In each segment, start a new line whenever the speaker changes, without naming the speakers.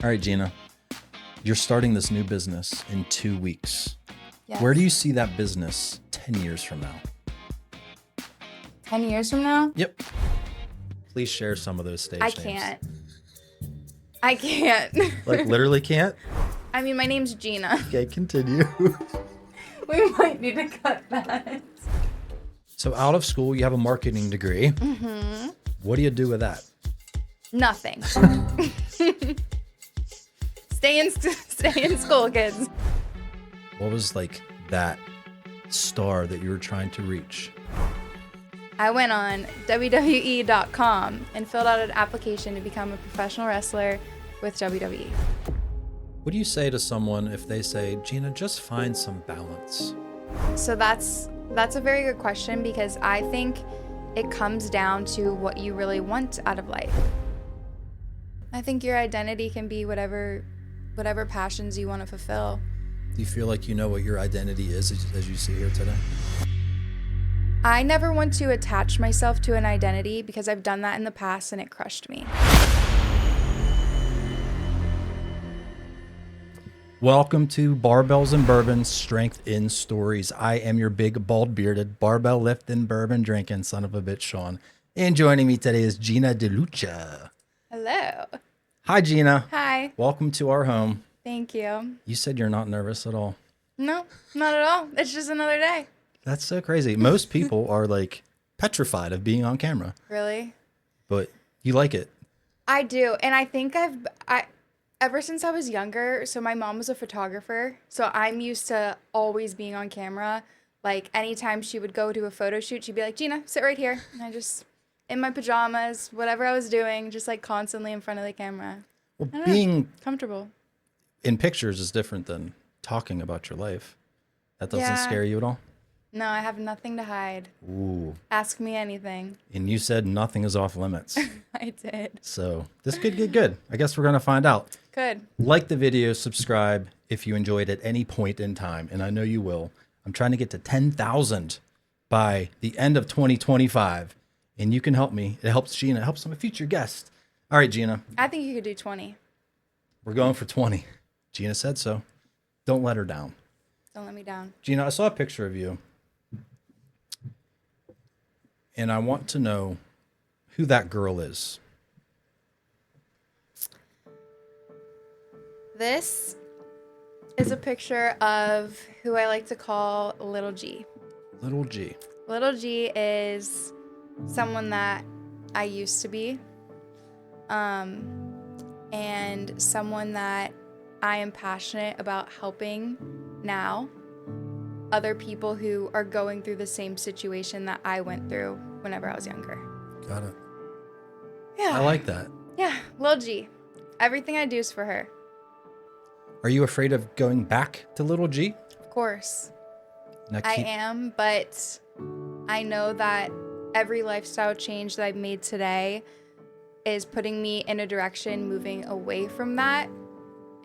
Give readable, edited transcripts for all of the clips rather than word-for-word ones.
All right, Gina, you're starting this new business in 2 weeks.
Yes.
Where do you see that business 10 years from now?
10 years from now?
Yep. Please share some of those stage names.
I can't.
Like literally can't?
I mean, my name's Gina.
Okay, continue.
We might need to cut that.
So out of school, you have a marketing degree.
Mm-hmm.
What do you do with that?
Nothing. Stay in school, kids.
What was like that star that you were trying to reach?
I went on WWE.com and filled out an application to become a professional wrestler with WWE.
What do you say to someone if they say, Gina, just find some balance?
So that's a very good question, because I think it comes down to what you really want out of life. I think your identity can be whatever passions you want to fulfill.
Do you feel like you know what your identity is as you see here today?
I never want to attach myself to an identity, because I've done that in the past and it crushed me.
Welcome to Barbells and Bourbon, Strength in Stories. I am your big, bald-bearded, barbell lifting, bourbon drinking son of a bitch, Sean. And joining me today is Gina Delucia.
Hello.
Hi, Gina.
Hi.
Welcome to our home.
Thank you.
You said you're not nervous at all.
No, not at all. It's just another day.
That's so crazy. Most people are like petrified of being on camera.
Really?
But you like it.
I do. And I think ever since I was younger, so my mom was a photographer, so I'm used to always being on camera. Like anytime she would go to a photo shoot, she'd be like, Gina, sit right here. And I just, in my pajamas, whatever I was doing, just like constantly in front of the camera.
Well, being
comfortable
in pictures is different than talking about your life. That doesn't scare you at all?
No, I have nothing to hide.
Ooh.
Ask me anything.
And you said nothing is off limits.
I did.
So this could get good. I guess we're going to find out.
Good.
Like the video, subscribe if you enjoyed at any point in time, and I know you will. I'm trying to get to 10,000 by the end of 2025, and you can help me. It helps Gina. It helps my future guest. All right, Gina.
I think you could do 20.
We're going for 20. Gina said so. Don't let her down.
Don't let me down.
Gina, I saw a picture of you, and I want to know who that girl is.
This is a picture of who I like to call Little G.
Little G.
Little G is someone that I used to be, and someone that I am passionate about helping now, other people who are going through the same situation that I went through whenever I was younger.
Got it.
Yeah.
I like that.
Yeah, Lil G. Everything I do is for her.
Are you afraid of going back to Little G?
Of course.
Now
I am, but I know that every lifestyle change that I've made today is putting me in a direction moving away from that.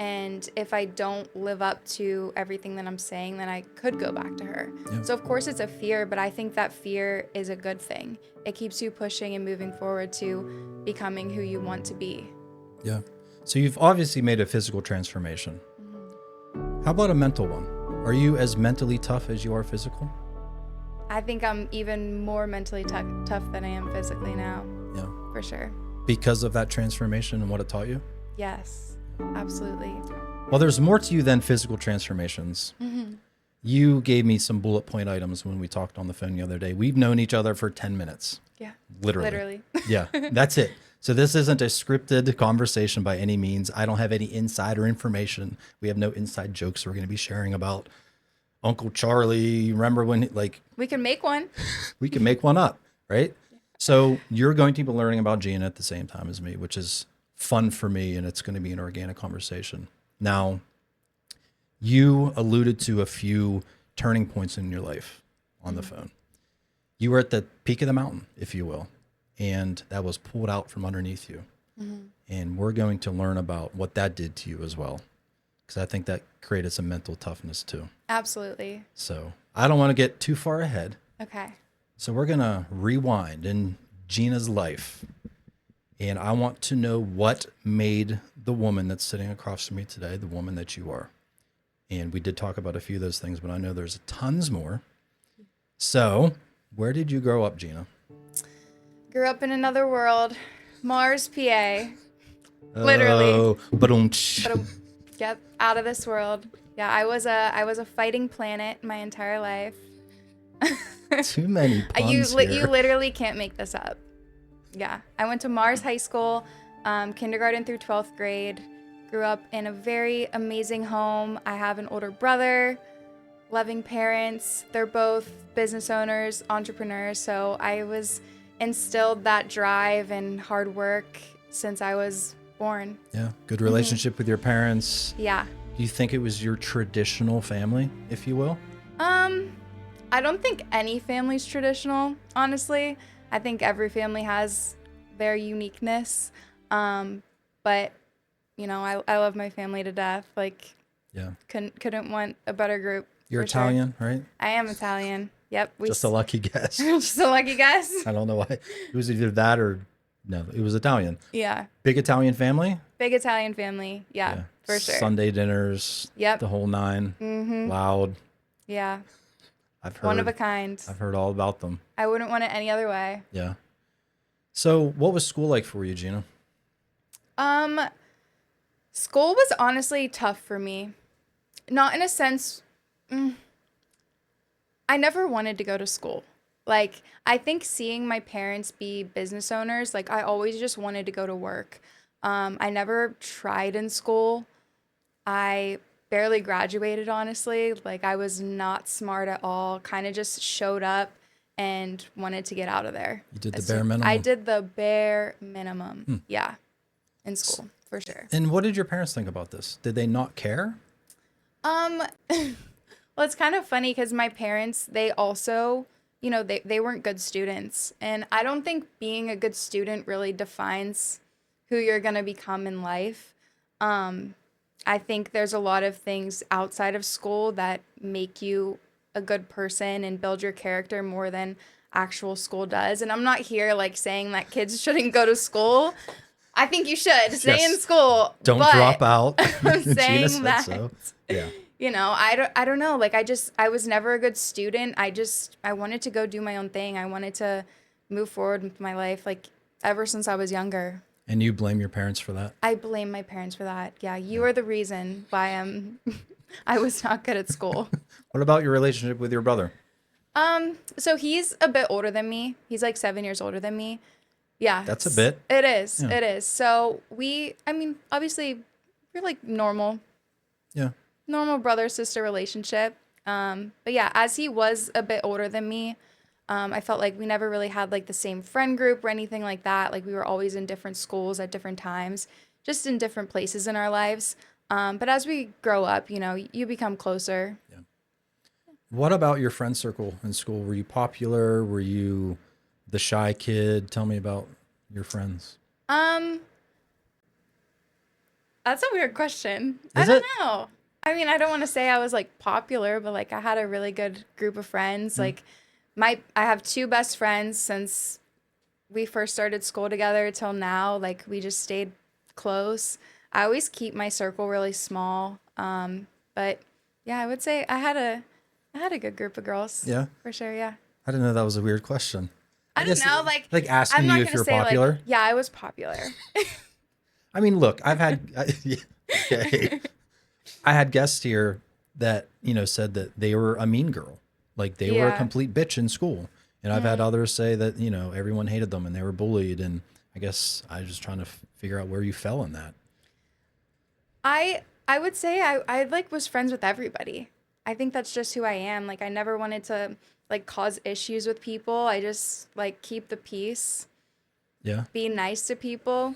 And if I don't live up to everything that I'm saying, then I could go back to her. Yeah. So of course it's a fear, but I think that fear is a good thing. It keeps you pushing and moving forward to becoming who you want to be.
Yeah. So you've obviously made a physical transformation. Mm-hmm. How about a mental one? Are you as mentally tough as you are physical?
I think I'm even more mentally tough than I am physically now.
Yeah.
For sure.
Because of that transformation and what it taught you?
Yes, absolutely.
Well, there's more to you than physical transformations. Mm-hmm. You gave me some bullet point items when we talked on the phone the other day. We've known each other for 10 minutes.
Yeah.
Literally. Yeah, that's it. So this isn't a scripted conversation by any means. I don't have any insider information. We have no inside jokes we're going to be sharing about Uncle Charlie. Remember when, like...
We can make one.
We can make one up, right? So you're going to be learning about Gina at the same time as me, which is fun for me, and it's going to be an organic conversation. Now, you alluded to a few turning points in your life on the phone. You were at the peak of the mountain, if you will, and that was pulled out from underneath you. Mm-hmm. And we're going to learn about what that did to you as well, because I think that created some mental toughness too.
Absolutely.
So I don't want to get too far ahead.
Okay.
So we're going to rewind in Gina's life. And I want to know what made the woman that's sitting across from me today the woman that you are. And we did talk about a few of those things, but I know there's tons more. So, where did you grow up, Gina?
Grew up in another world, Mars, PA. Literally.
Oh,
But yep, out of this world. Yeah, I was a fighting planet my entire life.
too many puns
You
here.
literally can't make this up. Yeah, I went to Mars High School, kindergarten through 12th grade. Grew up in a very amazing home. I have an older brother, loving parents. They're both business owners, entrepreneurs. So I was instilled that drive and hard work since I was born.
Yeah, good relationship with your parents.
Yeah.
Do you think it was your traditional family, if you will?
I don't think any family's traditional, honestly. I think every family has their uniqueness. But you know, I love my family to death. Like,
Yeah.
couldn't want a better group.
You're
for sure.
Italian, right?
I am Italian. Yep.
Just a lucky guess.
Just a lucky guess.
I don't know why. It was either that or no, it was Italian.
Yeah.
Big Italian family?
Big Italian family. Yeah, for sure.
Sunday dinners.
Yep.
The whole nine. Loud.
Yeah.
I've heard.
One of a kind.
I've heard all about them.
I wouldn't want it any other way.
Yeah. So, what was school like for you, Gina?
School was honestly tough for me. Not in a sense, I never wanted to go to school. Like, I think seeing my parents be business owners, like, I always just wanted to go to work. I never tried in school. I barely graduated, honestly. Like, I was not smart at all, kind of just showed up and wanted to get out of there.
You did the bare minimum?
I did the bare minimum, yeah, in school, for sure.
And what did your parents think about this? Did they not care?
Well, it's kind of funny because my parents, they also, you know, they weren't good students. And I don't think being a good student really defines who you're going to become in life. I think there's a lot of things outside of school that make you a good person and build your character more than actual school does. And I'm not here like saying that kids shouldn't go to school. I think you should stay in school.
Don't drop out.
I'm
Gina
saying
said
that.
so. Yeah.
You know, I don't know. Like, I was never a good student. I wanted to go do my own thing. I wanted to move forward with my life, like, ever since I was younger.
And you blame your parents for that?
I blame my parents for that. Yeah, you are the reason why I was not good at school.
What about your relationship with your brother?
So he's a bit older than me. He's like 7 years older than me. Yeah.
That's a bit.
It is.
Yeah.
It is. So obviously, we're like normal.
Yeah.
Normal brother-sister relationship. But yeah, as he was a bit older than me, I felt like we never really had like the same friend group or anything like that. Like, we were always in different schools at different times, just in different places in our lives. But as we grow up, you know, you become closer.
Yeah. What about your friend circle in school? Were you popular? Were you the shy kid? Tell me about your friends.
That's a weird question.
Is
I don't
it?
know. I mean, I don't want to say I was like popular, but like I had a really good group of friends. Like I have two best friends since we first started school together till now. Like, we just stayed close. I always keep my circle really small. But yeah, I would say I had a good group of girls.
Yeah.
For sure, yeah.
I didn't know that was a weird question.
I don't know, like
asking
I'm not
you if
gonna
you're
say,
popular.
Like, yeah, I was popular.
I mean, look, okay. I had guests here that, you know, said that they were a mean girl. Like, they were a
Yeah.
complete bitch in school. And I've had others say that, you know, everyone hated them and they were bullied. And I guess I was just trying to figure out where you fell in that.
I would say I like was friends with everybody. I think that's just who I am. Like, I never wanted to like cause issues with people. I just like keep the peace,
Yeah.
be nice to people,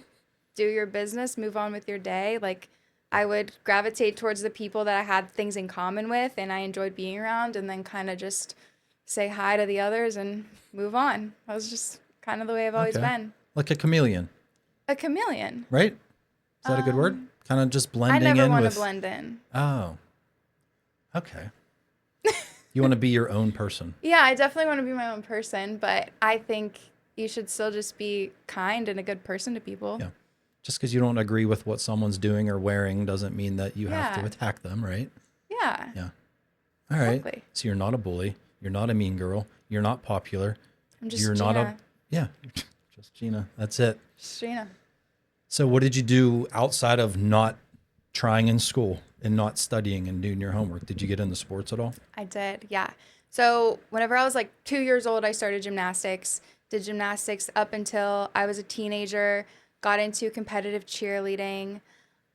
do your business, move on with your day. Like, I would gravitate towards the people that I had things in common with and I enjoyed being around, and then kind of just say hi to the others and move on. That was just kind of the way I've always
Okay.
been.
Like a chameleon,
A chameleon.
right? Is that a good word? Kind of just blending
I never
in
want
with.
to blend in.
Oh. Okay. You want to be your own person.
Yeah, I definitely want to be my own person, but I think, you should still just be kind and a good person to people.
Yeah. Just because you don't agree with what someone's doing or wearing doesn't mean that you have to
Yeah.
attack them, right?
Yeah.
Yeah. All right.
Exactly.
So you're not a bully. You're not a mean girl. You're not popular.
I'm just
You're
Gina.
not a, yeah, just Gina. That's it.
Just Gina.
So what did you do outside of not trying in school and not studying and doing your homework? Did you get into sports at all?
I did, yeah. So whenever I was like 2 years old, I started gymnastics. Did gymnastics up until I was a teenager. Got into competitive cheerleading.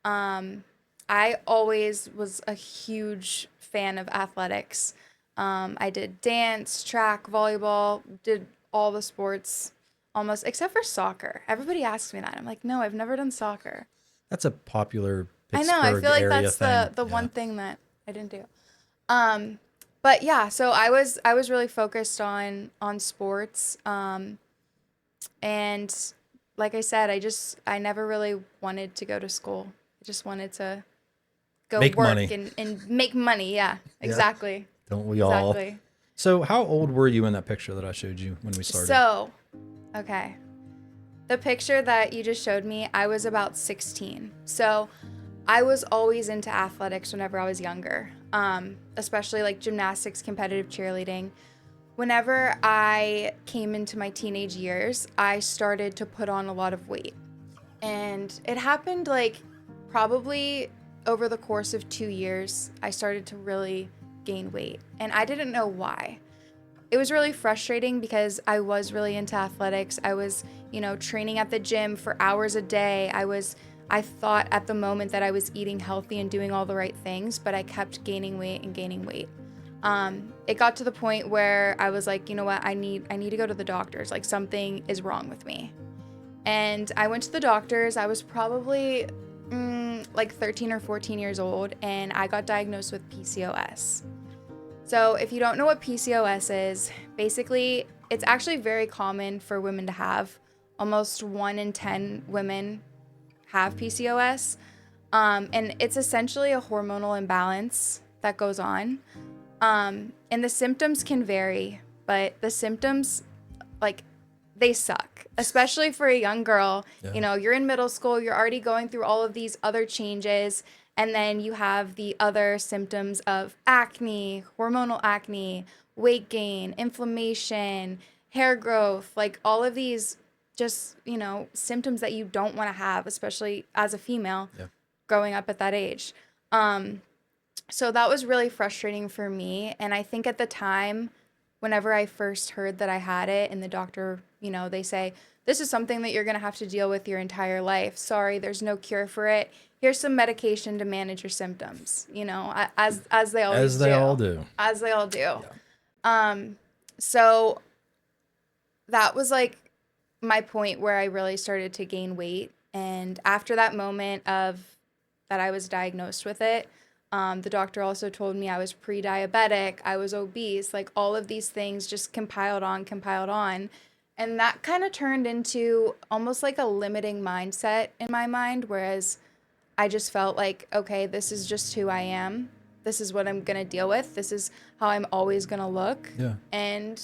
I always was a huge fan of athletics. I did dance, track, volleyball, did all the sports almost, except for soccer. Everybody asks me that. I'm like, no, I've never done soccer.
That's a popular
I
Pittsburgh
know. I feel like
area
that's
thing.
the
Yeah.
one thing that I didn't do. But yeah, so I was really focused on sports. And like I said, I never really wanted to go to school. I just wanted to go
Make
work
money.
and make money. Yeah, exactly.
Don't we all?
Exactly.
So how old were you in that picture that I showed you when we started?
So, okay. The picture that you just showed me, I was about 16. So I was always into athletics whenever I was younger, especially like gymnastics, competitive cheerleading. Whenever I came into my teenage years, I started to put on a lot of weight. And it happened like probably over the course of 2 years, I started to really gain weight. And I didn't know why. It was really frustrating because I was really into athletics. I was, training at the gym for hours a day. I thought at the moment that I was eating healthy and doing all the right things, but I kept gaining weight and gaining weight. It got to the point where I was like, you know what, I need to go to the doctors. Like something is wrong with me. And I went to the doctors. I was probably like 13 or 14 years old, and I got diagnosed with PCOS. So if you don't know what PCOS is, basically it's actually very common for women to have. Almost 1 in 10 women have PCOS. And it's essentially a hormonal imbalance that goes on. And the symptoms can vary, but the symptoms, like, they suck, especially for a young girl.
Yeah.
You're in middle school, you're already going through all of these other changes, and then you have the other symptoms of acne, hormonal acne, weight gain, inflammation, hair growth, like all of these just, symptoms that you don't want to have, especially as a female growing up at that age. So that was really frustrating for me. And I think at the time, whenever I first heard that I had it and the doctor, they say, this is something that you're going to have to deal with your entire life. Sorry, there's no cure for it. Here's some medication to manage your symptoms, as they always
As they all do.
As they all do. Yeah. So that was like my point where I really started to gain weight. And after that moment of that I was diagnosed with it, the doctor also told me I was pre-diabetic, I was obese, like all of these things just compiled on. And that kind of turned into almost like a limiting mindset in my mind, whereas I just felt like, okay, this is just who I am. This is what I'm going to deal with. This is how I'm always going to look.
Yeah.
And,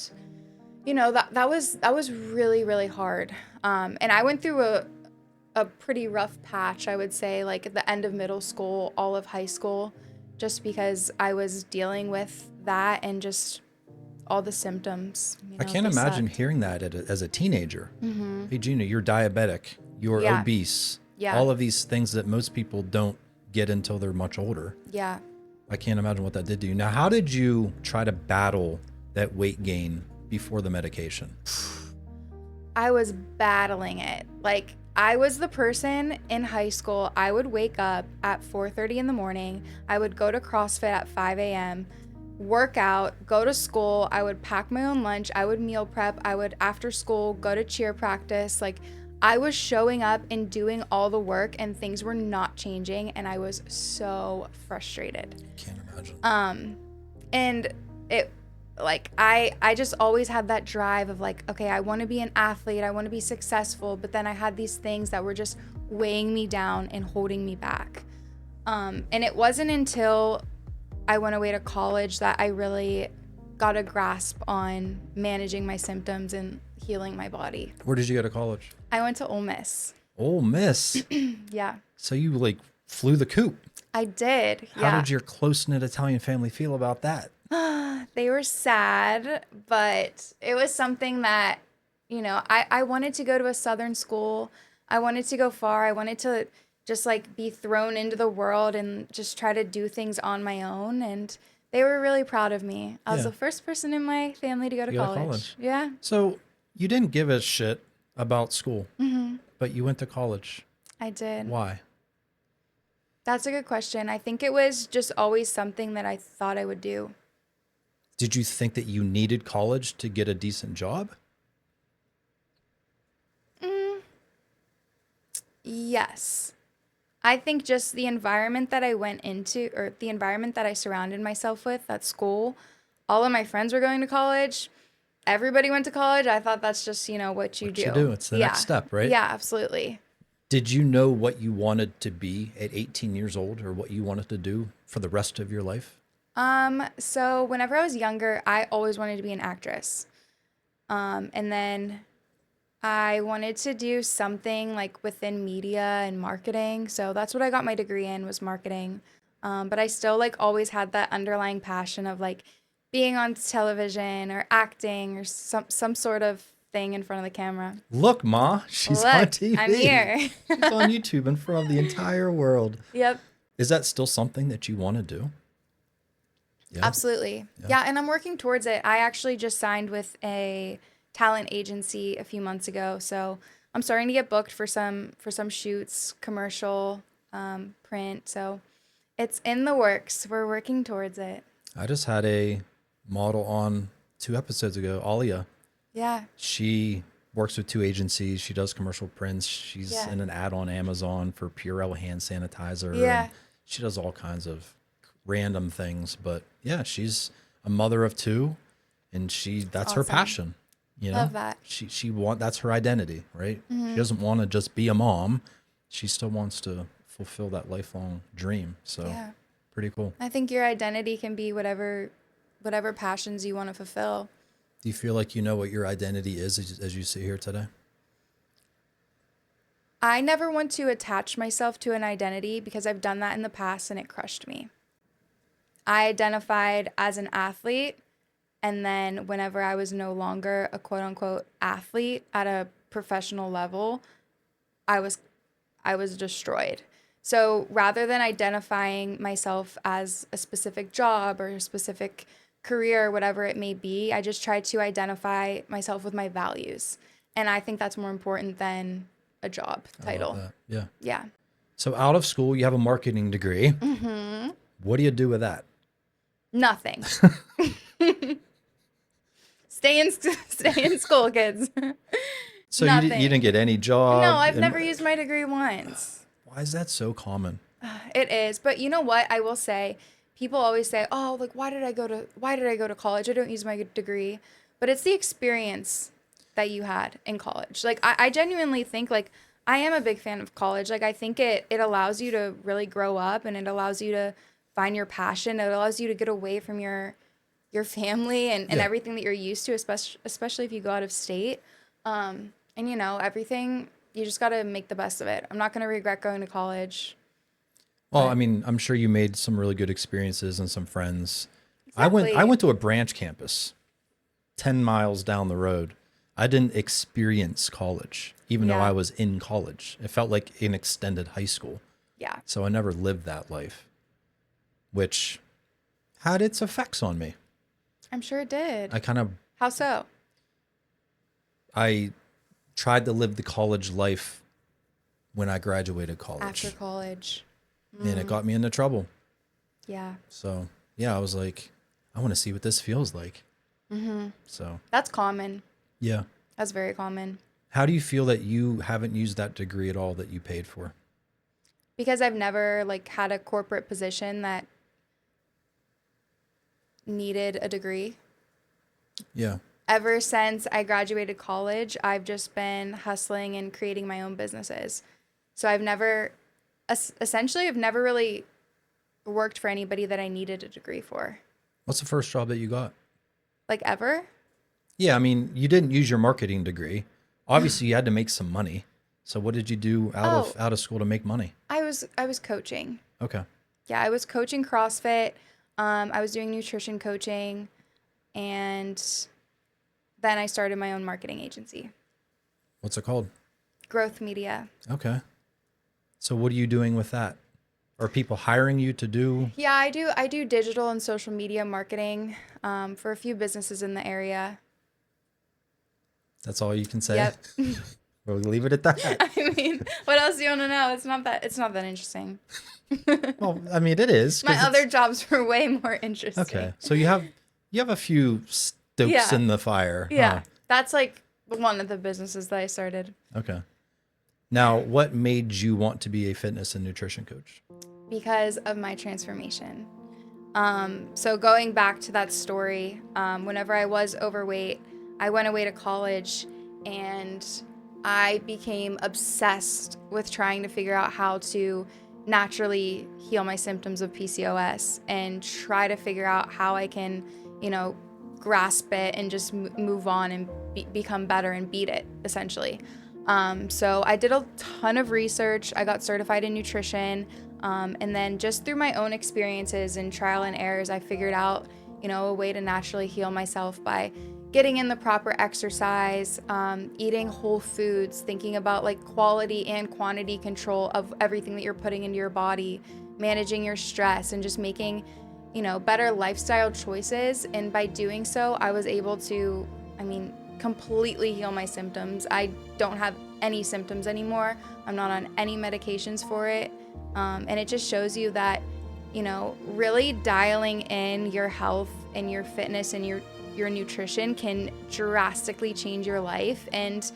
that was really, really hard. And I went through a pretty rough patch, I would say, like at the end of middle school, all of high school, just because I was dealing with that and just all the symptoms.
I can't
they
imagine
sucked.
hearing that as a teenager. Hey, Gina, you're diabetic. You're
Yeah.
obese.
Yeah.
All of these things that most people don't get until they're much older.
Yeah.
I can't imagine what that did to you. Now, how did you try to battle that weight gain before the medication?
I was battling it. Like, I was the person in high school, I would wake up at 4:30 in the morning. I would go to CrossFit at 5 a.m., work out, go to school. I would pack my own lunch. I would meal prep. I would, after school, go to cheer practice. Like, I was showing up and doing all the work, and things were not changing, and I was so frustrated.
Can't imagine.
And it, like, I just always had that drive of like, okay, I want to be an athlete, I want to be successful, but then I had these things that were just weighing me down and holding me back. And it wasn't until I went away to college that I really got a grasp on managing my symptoms and healing my body.
Where did you go to college?
I went to Ole Miss.
Ole Miss.
Yeah,
So you like flew the coop.
I did.
How
Yeah.
did your close-knit Italian family feel about that?
They were sad, but it was something that, I wanted to go to a Southern school. I wanted to go far. I wanted to just like be thrown into the world and just try to do things on my own. And they were really proud of me. I was
Yeah.
the first person in my family to go to college. Yeah.
So you didn't give a shit about school,
Mm-hmm.
but you went to college.
I did.
Why?
That's a good question. I think it was just always something that I thought I would do.
Did you think that you needed college to get a decent job?
Yes. I think just the environment that I went into, or the environment that I surrounded myself with at school, all of my friends were going to college. Everybody went to college. I thought that's just, what you do.
It's the next step, right?
Yeah, absolutely.
Did you know what you wanted to be at 18 years old or what you wanted to do for the rest of your life?
So whenever I was younger, I always wanted to be an actress. And then I wanted to do something like within media and marketing. So that's what I got my degree in, was marketing. But I still like always had that underlying passion of like being on television or acting or some sort of thing in front of the camera.
Look, Ma, she's
Look,
on TV.
I'm here.
She's on YouTube in front of the entire world.
Yep.
Is that still something that you want to do? Yeah.
Absolutely. Yeah, and I'm working towards it. I actually just signed with a talent agency a few months ago, so I'm starting to get booked for some shoots, commercial, print. So it's in the works. We're working towards it.
I just had a model on 2 episodes ago, Alia.
Yeah.
She works with 2 agencies. She does commercial prints. She's
Yeah.
in an ad on Amazon for Purell hand sanitizer.
Yeah.
And she does all kinds of random things. But yeah, she's a mother of 2, and that's her
awesome.
passion. You know,
Love that.
that's her identity, right?
Mm-hmm.
She doesn't want to just be a mom. She still wants to fulfill that lifelong dream. So
Yeah.
pretty cool.
I think your identity can be whatever passions you want to fulfill.
Do you feel like you know what your identity is as you sit here today?
I never want to attach myself to an identity because I've done that in the past and it crushed me. I identified as an athlete, and then whenever I was no longer a quote unquote athlete at a professional level, I was destroyed. So rather than identifying myself as a specific job or a specific career, whatever it may be, I just try to identify myself with my values. And I think that's more important than a job title.
I love that. Yeah.
Yeah.
So out of school, you have a marketing degree. Mm-hmm. What do you do with that?
Nothing. Stay in school, kids.
So you didn't get any job?
No, I've never used my degree once.
Why is that so common?
It is, but you know what? I will say, people always say, "Oh, like why did I go to college? I don't use my degree." But it's the experience that you had in college. Like I genuinely think like I am a big fan of college. Like I think it allows you to really grow up, and it allows you to find your passion. It allows you to get away from your family and
Yeah.
everything that you're used to, especially if you go out of state. And everything, you just got to make the best of it. I'm not going to regret going to college.
Well, I mean, I'm sure you made some really good experiences and some friends.
Exactly.
I went to a branch campus 10 miles down the road. I didn't experience college, even though
Yeah.
I was in college. It felt like an extended high school.
Yeah.
So I never lived that life, which had its effects on me.
I'm sure it did. How so?
I tried to live the college life when I graduated college,
After college.
and it got me into trouble.
Yeah.
So yeah, I was like, I want to see what this feels like. Mm-hmm. So
That's common.
yeah.
That's very common.
How do you feel that you haven't used that degree at all that you paid for?
Because I've never like had a corporate position that needed a degree.
Yeah.
Ever since I graduated college, I've just been hustling and creating my own businesses. So I've never really worked for anybody that I needed a degree for.
What's the first job that you got?
Like ever?
Yeah, I mean, you didn't use your marketing degree. Obviously, you had to make some money. So what did you do out of school to make money?
I was coaching.
Okay.
Yeah, I was coaching CrossFit. I was doing nutrition coaching, and then I started my own marketing agency,
What's it called?
Growth Media.
Okay. So what are you doing with that? Are people hiring you to do?
Yeah, I do digital and social media marketing for a few businesses in the area.
That's all you can say?
Yep.
We'll leave it at that.
I mean, what else do you want to know? It's not that interesting.
Well, I mean, it is.
My other jobs were way more interesting.
Okay. So you have a few stokes in the fire.
Yeah.
Huh?
That's like one of the businesses that I started.
Okay. Now, what made you want to be a fitness and nutrition coach?
Because of my transformation. So going back to that story, whenever I was overweight, I went away to college and I became obsessed with trying to figure out how to naturally heal my symptoms of PCOS and try to figure out how I can, grasp it and just move on and become better and beat it, essentially. So I did a ton of research. I got certified in nutrition. And then just through my own experiences and trial and errors, I figured out, a way to naturally heal myself by getting in the proper exercise, eating whole foods, thinking about like quality and quantity control of everything that you're putting into your body, managing your stress, and just making, better lifestyle choices. And by doing so, I was able to, completely heal my symptoms. I don't have any symptoms anymore. I'm not on any medications for it. And it just shows you that, really dialing in your health and your fitness and your nutrition can drastically change your life. And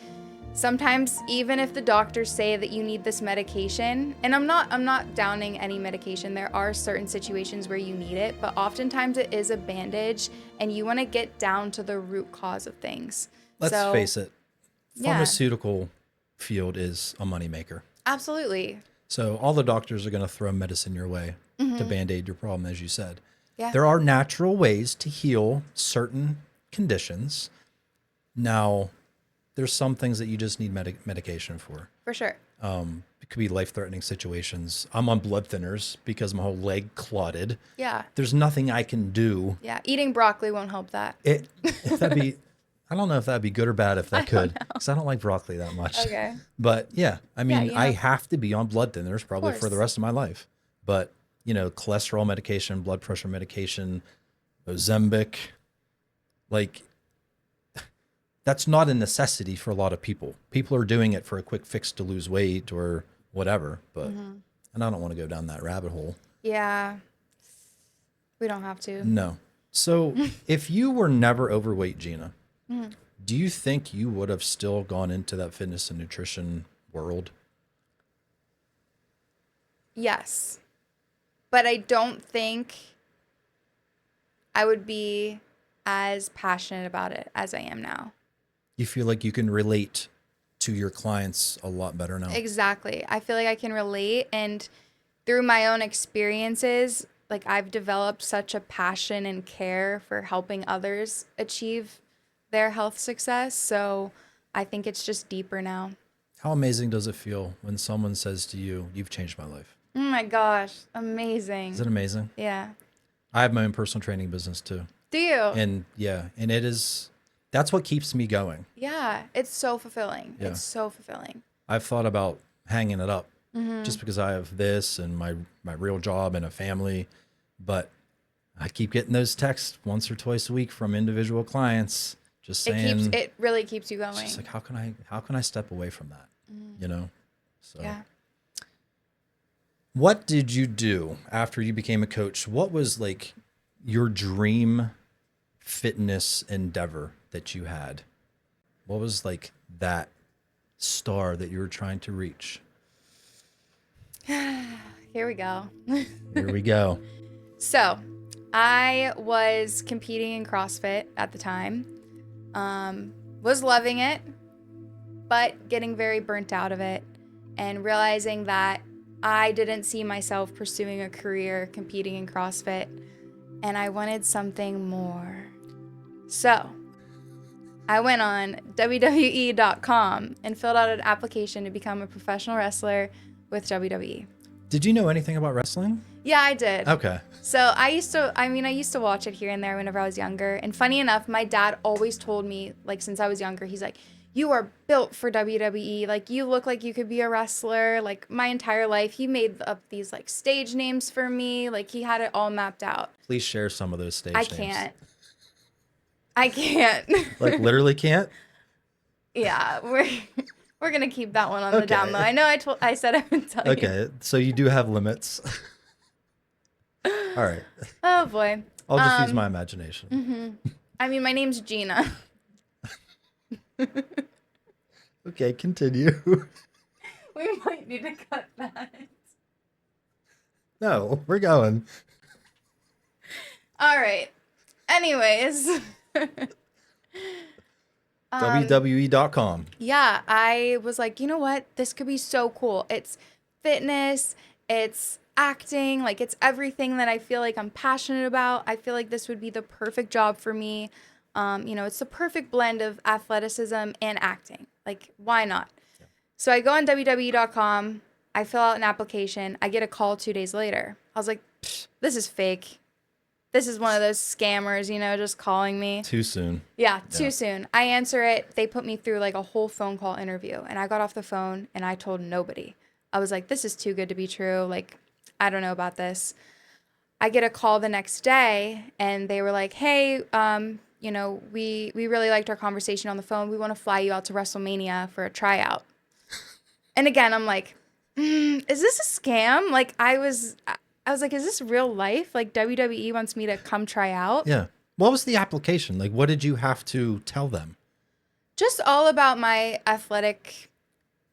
sometimes even if the doctors say that you need this medication, and I'm not downing any medication, there are certain situations where you need it, but oftentimes it is a bandage and you want to get down to the root cause of things.
Let's face it, pharmaceutical field is a moneymaker.
Absolutely.
So all the doctors are going to throw medicine your way to band-aid your problem, as you said.
Yeah.
There are natural ways to heal certain conditions. Now, there's some things that you just need medication for.
For sure.
It could be life-threatening situations. I'm on blood thinners because my whole leg clotted.
Yeah.
There's nothing I can do.
Yeah. Eating broccoli won't help that.
I don't know if that'd be good or bad if that could, because I don't like broccoli that much.
Okay.
But yeah, I
I
have to be on blood thinners probably for the rest of my life. But, cholesterol medication, blood pressure medication, Ozempic, that's not a necessity for a lot of people. People are doing it for a quick fix to lose weight or whatever. But, and I don't want to go down that rabbit hole.
Yeah. We don't have to.
No. So if you were never overweight, Gina, do you think you would have still gone into that fitness and nutrition world?
Yes. But I don't think I would be as passionate about it as I am now.
You feel like you can relate to your clients a lot better now?
Exactly. I feel like I can relate, and through my own experiences, like I've developed such a passion and care for helping others achieve their health success. So I think it's just deeper now.
How amazing does it feel when someone says to you, "You've changed my life"?
Oh my gosh. Amazing.
Is it amazing?
Yeah.
I have my own personal training business too.
Do you?
And that's what keeps me going.
Yeah. It's so fulfilling.
Yeah.
It's so fulfilling.
I've thought about hanging it up just because I have this and my real job and a family, but I keep getting those texts once or twice a week from individual clients just saying
It really keeps you going.
it's just like, how can I step away from that? So
Yeah.
What did you do after you became a coach? What was like your dream fitness endeavor that you had? What was like that star that you were trying to reach?
Here we go.
Here we go.
So, I was competing in CrossFit at the time. Was loving it, but getting very burnt out of it and realizing that I didn't see myself pursuing a career competing in CrossFit, and I wanted something more. So, I went on WWE.com and filled out an application to become a professional wrestler with WWE.
Did you know anything about wrestling?
Yeah, I did.
Okay.
So I used to watch it here and there whenever I was younger. And funny enough, my dad always told me, like, since I was younger, he's like, you are built for WWE. Like, you look like you could be a wrestler. Like, my entire life, he made up these, like, stage names for me. Like, he had it all mapped out.
Please share some of those stage
I
names.
I can't.
Like, literally can't?
Yeah, we're gonna keep that one on the down low.
Okay.
I know I said I would tell you.
Okay, so you do have limits. All right.
Oh boy.
I'll just use my imagination.
I mean, my name's Gina.
Okay, continue.
We might need to cut that.
No, we're going.
All right. Anyways.
WWE.com.
Yeah, I was like, you know what? This could be so cool. It's fitness, it's acting, like it's everything that I feel like I'm passionate about. I feel like this would be the perfect job for me. It's the perfect blend of athleticism and acting. Like, why not? Yeah. So I go on WWE.com, I fill out an application, I get a call 2 days later. I was like, this is fake. This is one of those scammers, just calling me.
Too soon.
Yeah, too soon. I answer it. They put me through like a whole phone call interview. And I got off the phone and I told nobody. I was like, this is too good to be true. Like, I don't know about this. I get a call the next day and they were like, hey, we really liked our conversation on the phone. We want to fly you out to WrestleMania for a tryout. And again, I'm like, is this a scam? Like, I was like, is this real life? Like, WWE wants me to come try out?
Yeah. What was the application? Like, what did you have to tell them?
Just all about my athletic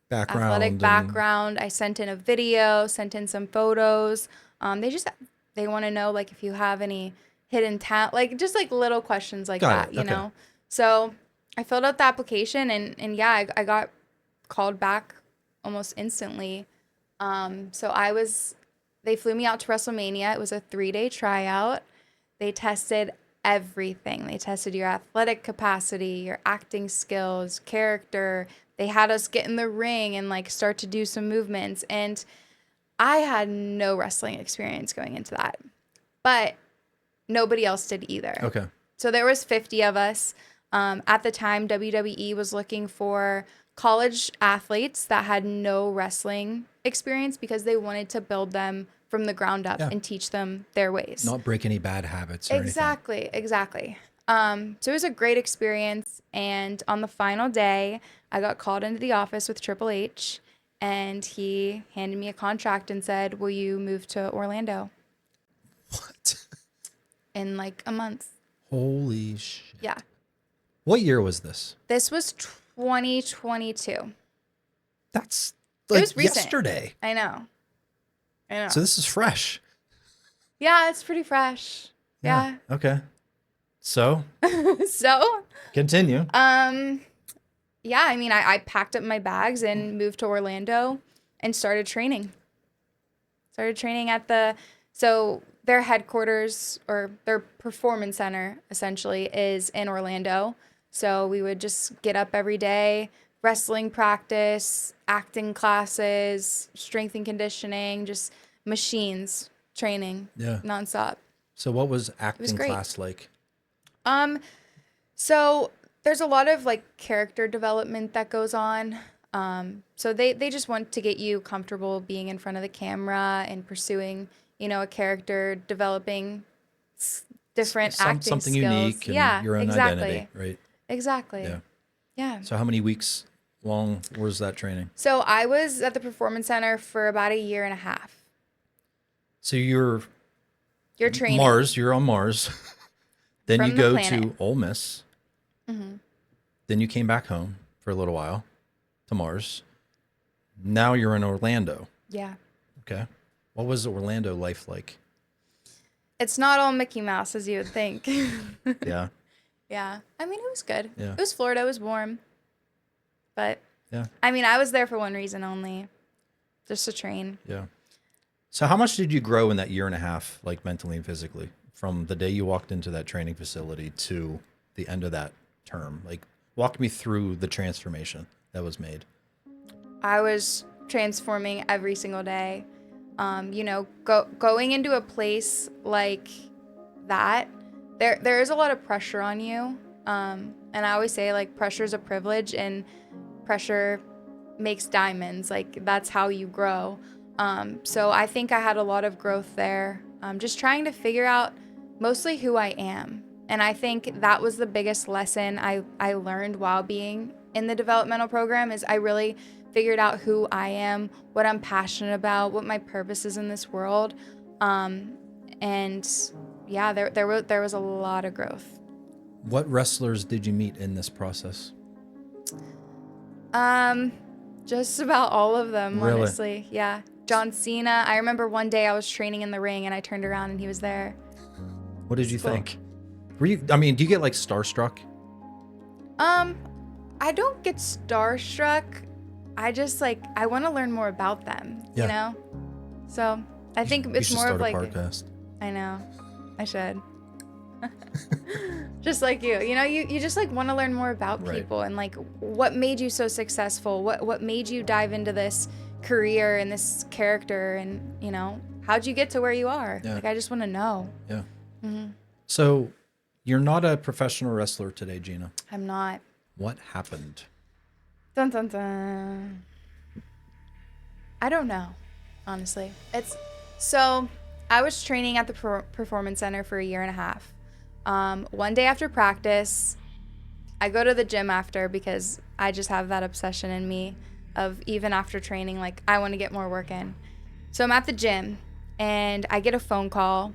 background. I sent in a video, sent in some photos. They want to know, like, if you have any hidden talent, like, just like little questions like that, you know? So I filled out the application and yeah, I got called back almost instantly. They flew me out to WrestleMania. It was a 3-day tryout. They tested everything. They tested your athletic capacity, your acting skills, character. They had us get in the ring and like start to do some movements. And I had no wrestling experience going into that, but nobody else did either.
Okay.
So there was 50 of us. At the time, WWE was looking for college athletes that had no wrestling experience because they wanted to build them from the ground up and teach them their ways.
Not break any bad habits or
anything. Exactly. So it was a great experience. And on the final day, I got called into the office with Triple H and he handed me a contract and said, will you move to Orlando?
What?
In like a month.
Holy shit.
Yeah.
What year was this?
This was 2022.
That's like
it was recent.
Yesterday.
I know.
So this is fresh.
Yeah, it's pretty fresh. Yeah.
Okay. So?
So?
Continue.
Yeah, I mean, I packed up my bags and moved to Orlando and started training. So their headquarters or their performance center essentially is in Orlando. So we would just get up every day, wrestling practice, acting classes, strength and conditioning, just machines training nonstop.
So what was acting class like?
So there's a lot of like character development that goes on. So they just want to get you comfortable being in front of the camera and pursuing, a character, developing different acting
something
skills.
Unique and your own identity, right?
Exactly. Yeah.
So how many weeks long was that training?
So I was at the Performance Center for about 1.5 years.
So you're
training.
Mars, you're on Mars. Then you go to Ole Miss.
Mm-hmm.
Then you came back home for a little while to Mars. Now you're in Orlando.
Yeah.
Okay. What was Orlando life like?
It's not all Mickey Mouse as you would think.
Yeah.
Yeah. I mean, it was good.
Yeah.
It was Florida. It was warm. But,
yeah.
I mean, I was there for one reason only. Just to train.
Yeah. So how much did you grow in that 1.5 years, like mentally and physically, from the day you walked into that training facility to the end of that term? Like, Walk me through the transformation that was made.
I was transforming every single day. You know, going into a place like that, there is a lot of pressure on you. And I always say, like, pressure is a privilege, and pressure makes diamonds. Like, that's how you grow. So I think I had a lot of growth there. Just trying to figure out mostly who I am. And I think that was the biggest lesson I learned while being in the developmental program, is I really figured out who I am, what I'm passionate about, what my purpose is in this world. And yeah, there was a lot of growth.
What wrestlers did you meet in this process?
Just about all of them,
Really?
honestly. Yeah. John Cena. I remember one day I was training in the ring and I turned around and he was there.
What did you
Cool.
think? Were you, I mean, do you get like starstruck?
I don't get starstruck. I just like, I want to learn more about them,
Yeah.
you know? So I think
You
it's
should
more
start
of
a
like,
podcast.
I know, I should. Just like you know, you just like want to learn more about
Right.
people and like what made you so successful, what made you dive into this career and this character, and you know, how'd you get to where you are?
Yeah.
Like, I just want to know.
Yeah. So you're not a professional wrestler today, Gina.
I'm not.
What happened?
Dun dun dun. I don't know, honestly. It's so I was training at the performance center for a year and a half. One day after practice, I go to the gym after, because I just have that obsession in me of, even after training, like, I want to get more work in. So I'm at the gym and I get a phone call,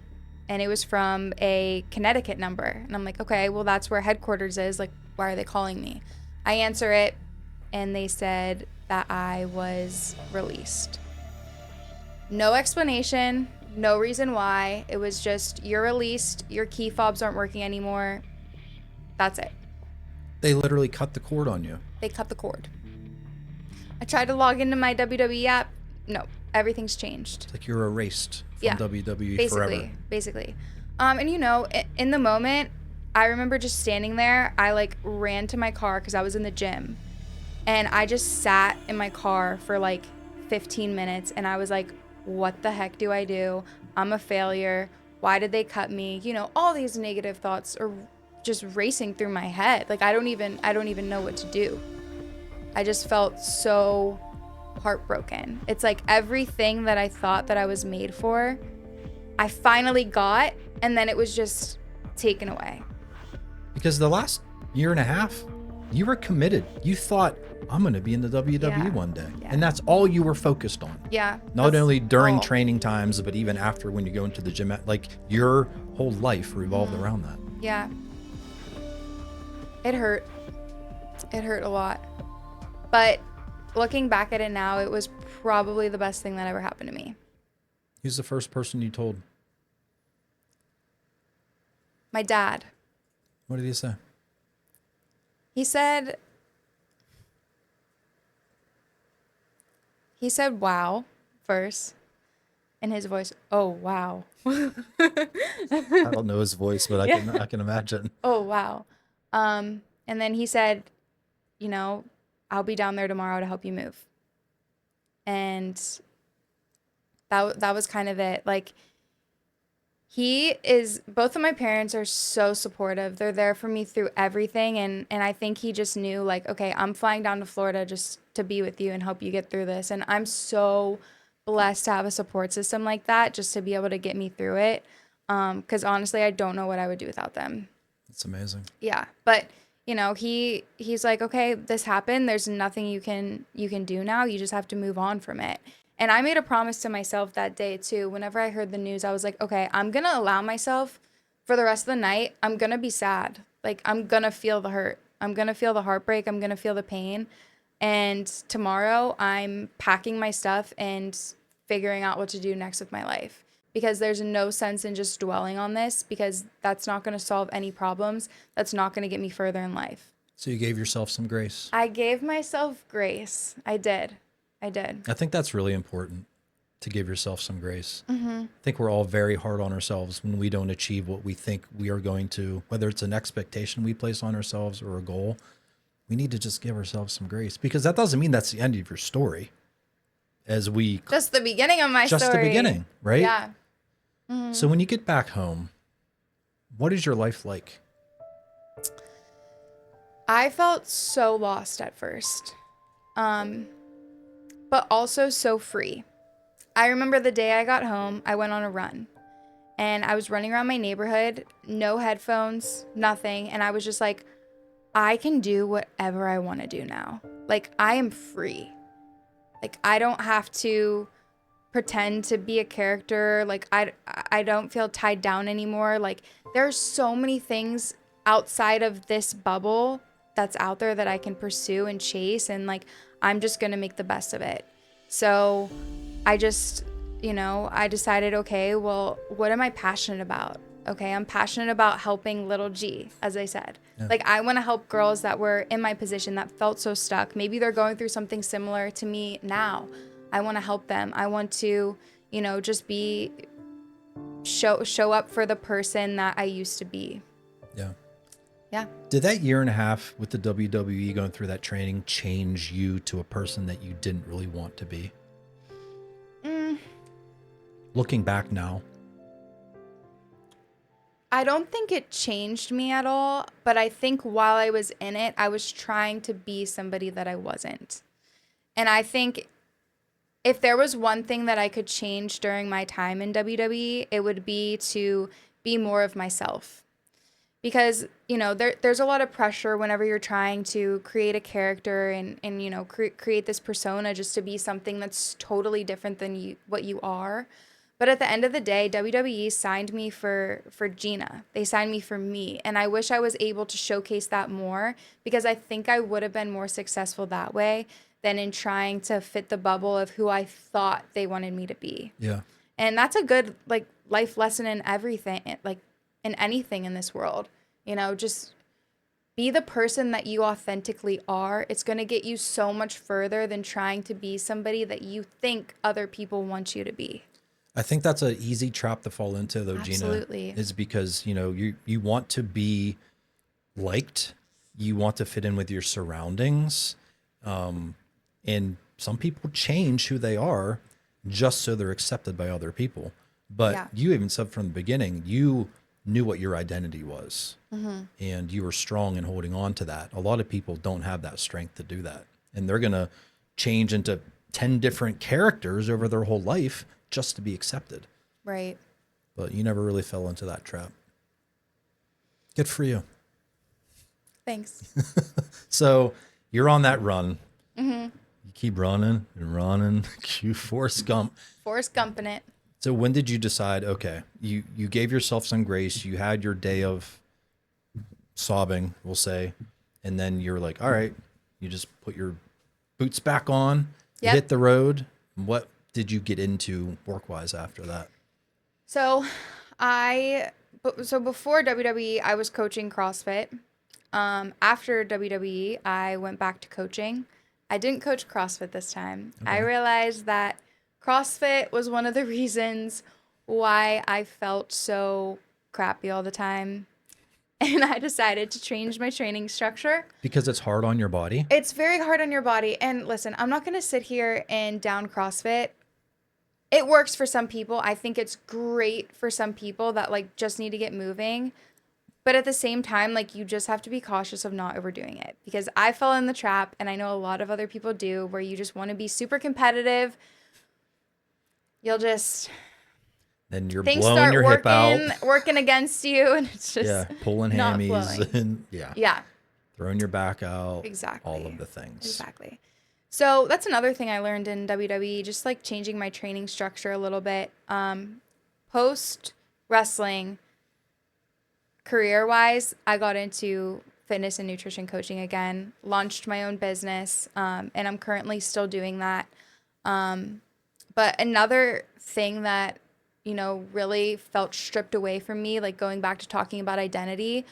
and it was from a Connecticut number. And I'm like, okay, well, that's where headquarters is. Like, why are they calling me? I answer it, and they said that I was released. No explanation, no reason why. It was just, you're released, your key fobs aren't working anymore. That's it.
They literally cut the cord on you.
They cut the cord. I tried to log into my WWE app. No, everything's changed.
It's like you're erased from
Yeah,
WWE forever.
Basically. And you know, in the moment, I remember just standing there. I like ran to my car because I was in the gym, and I just sat in my car for like 15 minutes, and I was like, what the heck do I do? I'm a failure. Why did they cut me? You know, all these negative thoughts are just racing through my head. Like, I don't even know what to do. I just felt so heartbroken. It's like everything that I thought that I was made for, I finally got, and then it was just taken away.
Because the last year and a half, you were committed. You thought, I'm going to be in the WWE
Yeah.
one day.
Yeah.
And that's all you were focused on.
Yeah.
Not
that's
only during
all.
training times, but even after, when you go into the gym, like your whole life revolved around that.
Yeah. It hurt. It hurt a lot. But looking back at it now, it was probably the best thing that ever happened to me.
Who's the first person you told?
My dad.
What did he say?
He said, wow, first. In his voice, oh, wow.
I don't know his voice, but I can imagine.
Oh, wow. And then he said, you know, I'll be down there tomorrow to help you move. And that was kind of it. Like, both of my parents are so supportive. They're there for me through everything. And I think he just knew, like, okay, I'm flying down to Florida just to be with you and help you get through this. And I'm so blessed to have a support system like that, just to be able to get me through it. 'Cause honestly, I don't know what I would do without them.
It's amazing.
Yeah. But you know, he's like, okay, this happened. There's nothing you can do now. You just have to move on from it. And I made a promise to myself that day too. Whenever I heard the news, I was like, okay, I'm going to allow myself for the rest of the night. I'm going to be sad. Like, I'm going to feel the hurt. I'm going to feel the heartbreak. I'm going to feel the pain. And tomorrow I'm packing my stuff and figuring out what to do next with my life. Because there's no sense in just dwelling on this, because that's not going to solve any problems. That's not going to get me further in life.
So you gave yourself some grace.
I gave myself grace. I did.
I think that's really important, to give yourself some grace.
Mm-hmm.
I think we're all very hard on ourselves when we don't achieve what we think we are going to, whether it's an expectation we place on ourselves or a goal. we need to just give ourselves some grace, because that doesn't mean that's the end of your story. As we
Just the beginning of my
just
story.
the beginning, right?
Yeah.
So when you get back home, what is your life like?
I felt so lost at first, but also so free. I remember the day I got home, I went on a run. And I was running around my neighborhood, no headphones, nothing. And I was just like, I can do whatever I want to do now. Like, I am free. Like, I don't have to pretend to be a character. Like, I don't feel tied down anymore. Like, there's so many things outside of this bubble that's out there that I can pursue and chase. And like, I'm just going to make the best of it. So I just, I decided, okay, well, what am I passionate about? Okay, I'm passionate about helping little G, as I said.
Yeah.
Like, I want to help girls that were in my position that felt so stuck. Maybe they're going through something similar to me now. I want to help them. I want to, just show up for the person that I used to be.
Yeah.
Yeah.
Did that year and a half with the WWE going through that training change you to a person that you didn't really want to be? Looking back now.
I don't think it changed me at all, but I think while I was in it, I was trying to be somebody that I wasn't. And I think if there was one thing that I could change during my time in WWE, it would be to be more of myself. Because, there's a lot of pressure whenever you're trying to create a character and create this persona just to be something that's totally different than what you are. But at the end of the day, WWE signed me for Gina. They signed me for me. And I wish I was able to showcase that more, because I think I would have been more successful that way than in trying to fit the bubble of who I thought they wanted me to be.
Yeah.
And that's a good life lesson in everything, like in anything in this world. Just be the person that you authentically are. It's going to get you so much further than trying to be somebody that you think other people want you to be.
I think that's an easy trap to fall into, though,
Absolutely.
Gina, is because, you want to be liked. You want to fit in with your surroundings. And some people change who they are just so they're accepted by other people. But you even said from the beginning, you knew what your identity was, and you were strong in holding on to that. A lot of people don't have that strength to do that. And they're going to change into 10 different characters over their whole life just to be accepted.
Right.
But you never really fell into that trap. Good for you.
Thanks.
So you're on that run. You keep running and running. You Forrest Gump.
Forrest Gumping it.
So when did you decide, okay, you gave yourself some grace, you had your day of sobbing, we'll say, and then you're like, all right, you just put your boots back on, you hit the road. What did you get into work-wise after that?
So before WWE, I was coaching CrossFit. After WWE, I went back to coaching. I didn't coach CrossFit this time. Okay. I realized that CrossFit was one of the reasons why I felt so crappy all the time. And I decided to change my training structure.
Because it's hard on your body?
It's very hard on your body. And listen, I'm not going to sit here and down CrossFit. It works for some people. I think it's great for some people that just need to get moving. But at the same time, you just have to be cautious of not overdoing it. Because I fell in the trap, and I know a lot of other people do, where you just want to be super competitive. You'll just...
Then you're blowing your hip out.
Working against you, and it's just
pulling hammies and throwing your back out.
Exactly.
All of the things.
Exactly. So that's another thing I learned in WWE, just changing my training structure a little bit. Post wrestling, career-wise, I got into fitness and nutrition coaching again, launched my own business, and I'm currently still doing that. But another thing that, really felt stripped away from me, going back to talking about identity,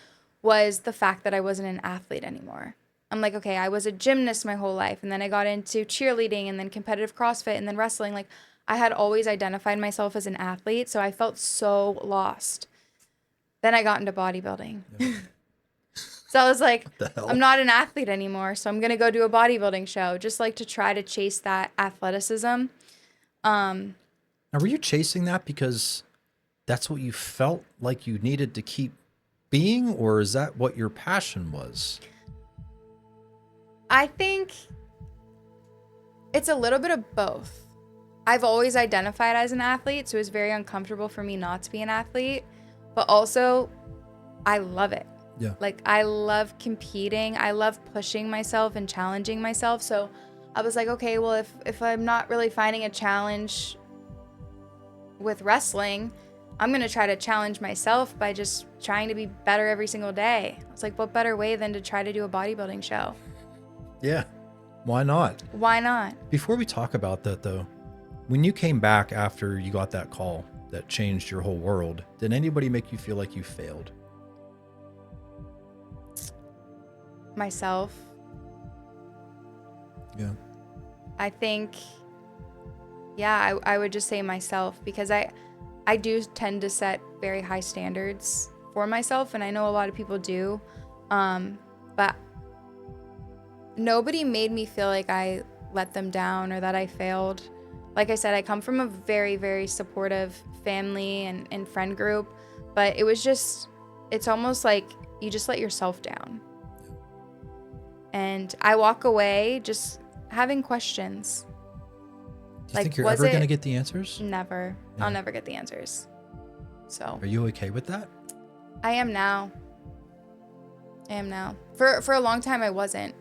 was the fact that I wasn't an athlete anymore. I'm like, okay, I was a gymnast my whole life, and then I got into cheerleading and then competitive CrossFit and then wrestling. I had always identified myself as an athlete, so I felt so lost. Then I got into bodybuilding. So I was like,
the hell?
I'm not an athlete anymore, so I'm going to go do a bodybuilding show, just like to try to chase that athleticism.
Now, were you chasing that because that's what you felt like you needed to keep being, or is that what your passion was?
I think it's a little bit of both. I've always identified as an athlete, so it was very uncomfortable for me not to be an athlete, but also I love it.
Yeah.
Like, I love competing. I love pushing myself and challenging myself. So I was like, okay, well, if I'm not really finding a challenge with wrestling, I'm going to try to challenge myself by just trying to be better every single day. I was like, what better way than to try to do a bodybuilding show?
Yeah. Why not?
Why not?
Before we talk about that, though, when you came back after you got that call that changed your whole world, did anybody make you feel like you failed?
Myself.
Yeah.
I think, yeah, I would just say myself, because I do tend to set very high standards for myself, and I know a lot of people do, but nobody made me feel like I let them down or that I failed. Like I said, I come from a very, very supportive family and friend group, but it was just, it's almost like you just let yourself down. And I walk away just having questions.
Do you think you're ever going to get the answers?
Never.
Yeah.
I'll never get the answers. So
Are you okay with that?
I am now. For a long time, I wasn't.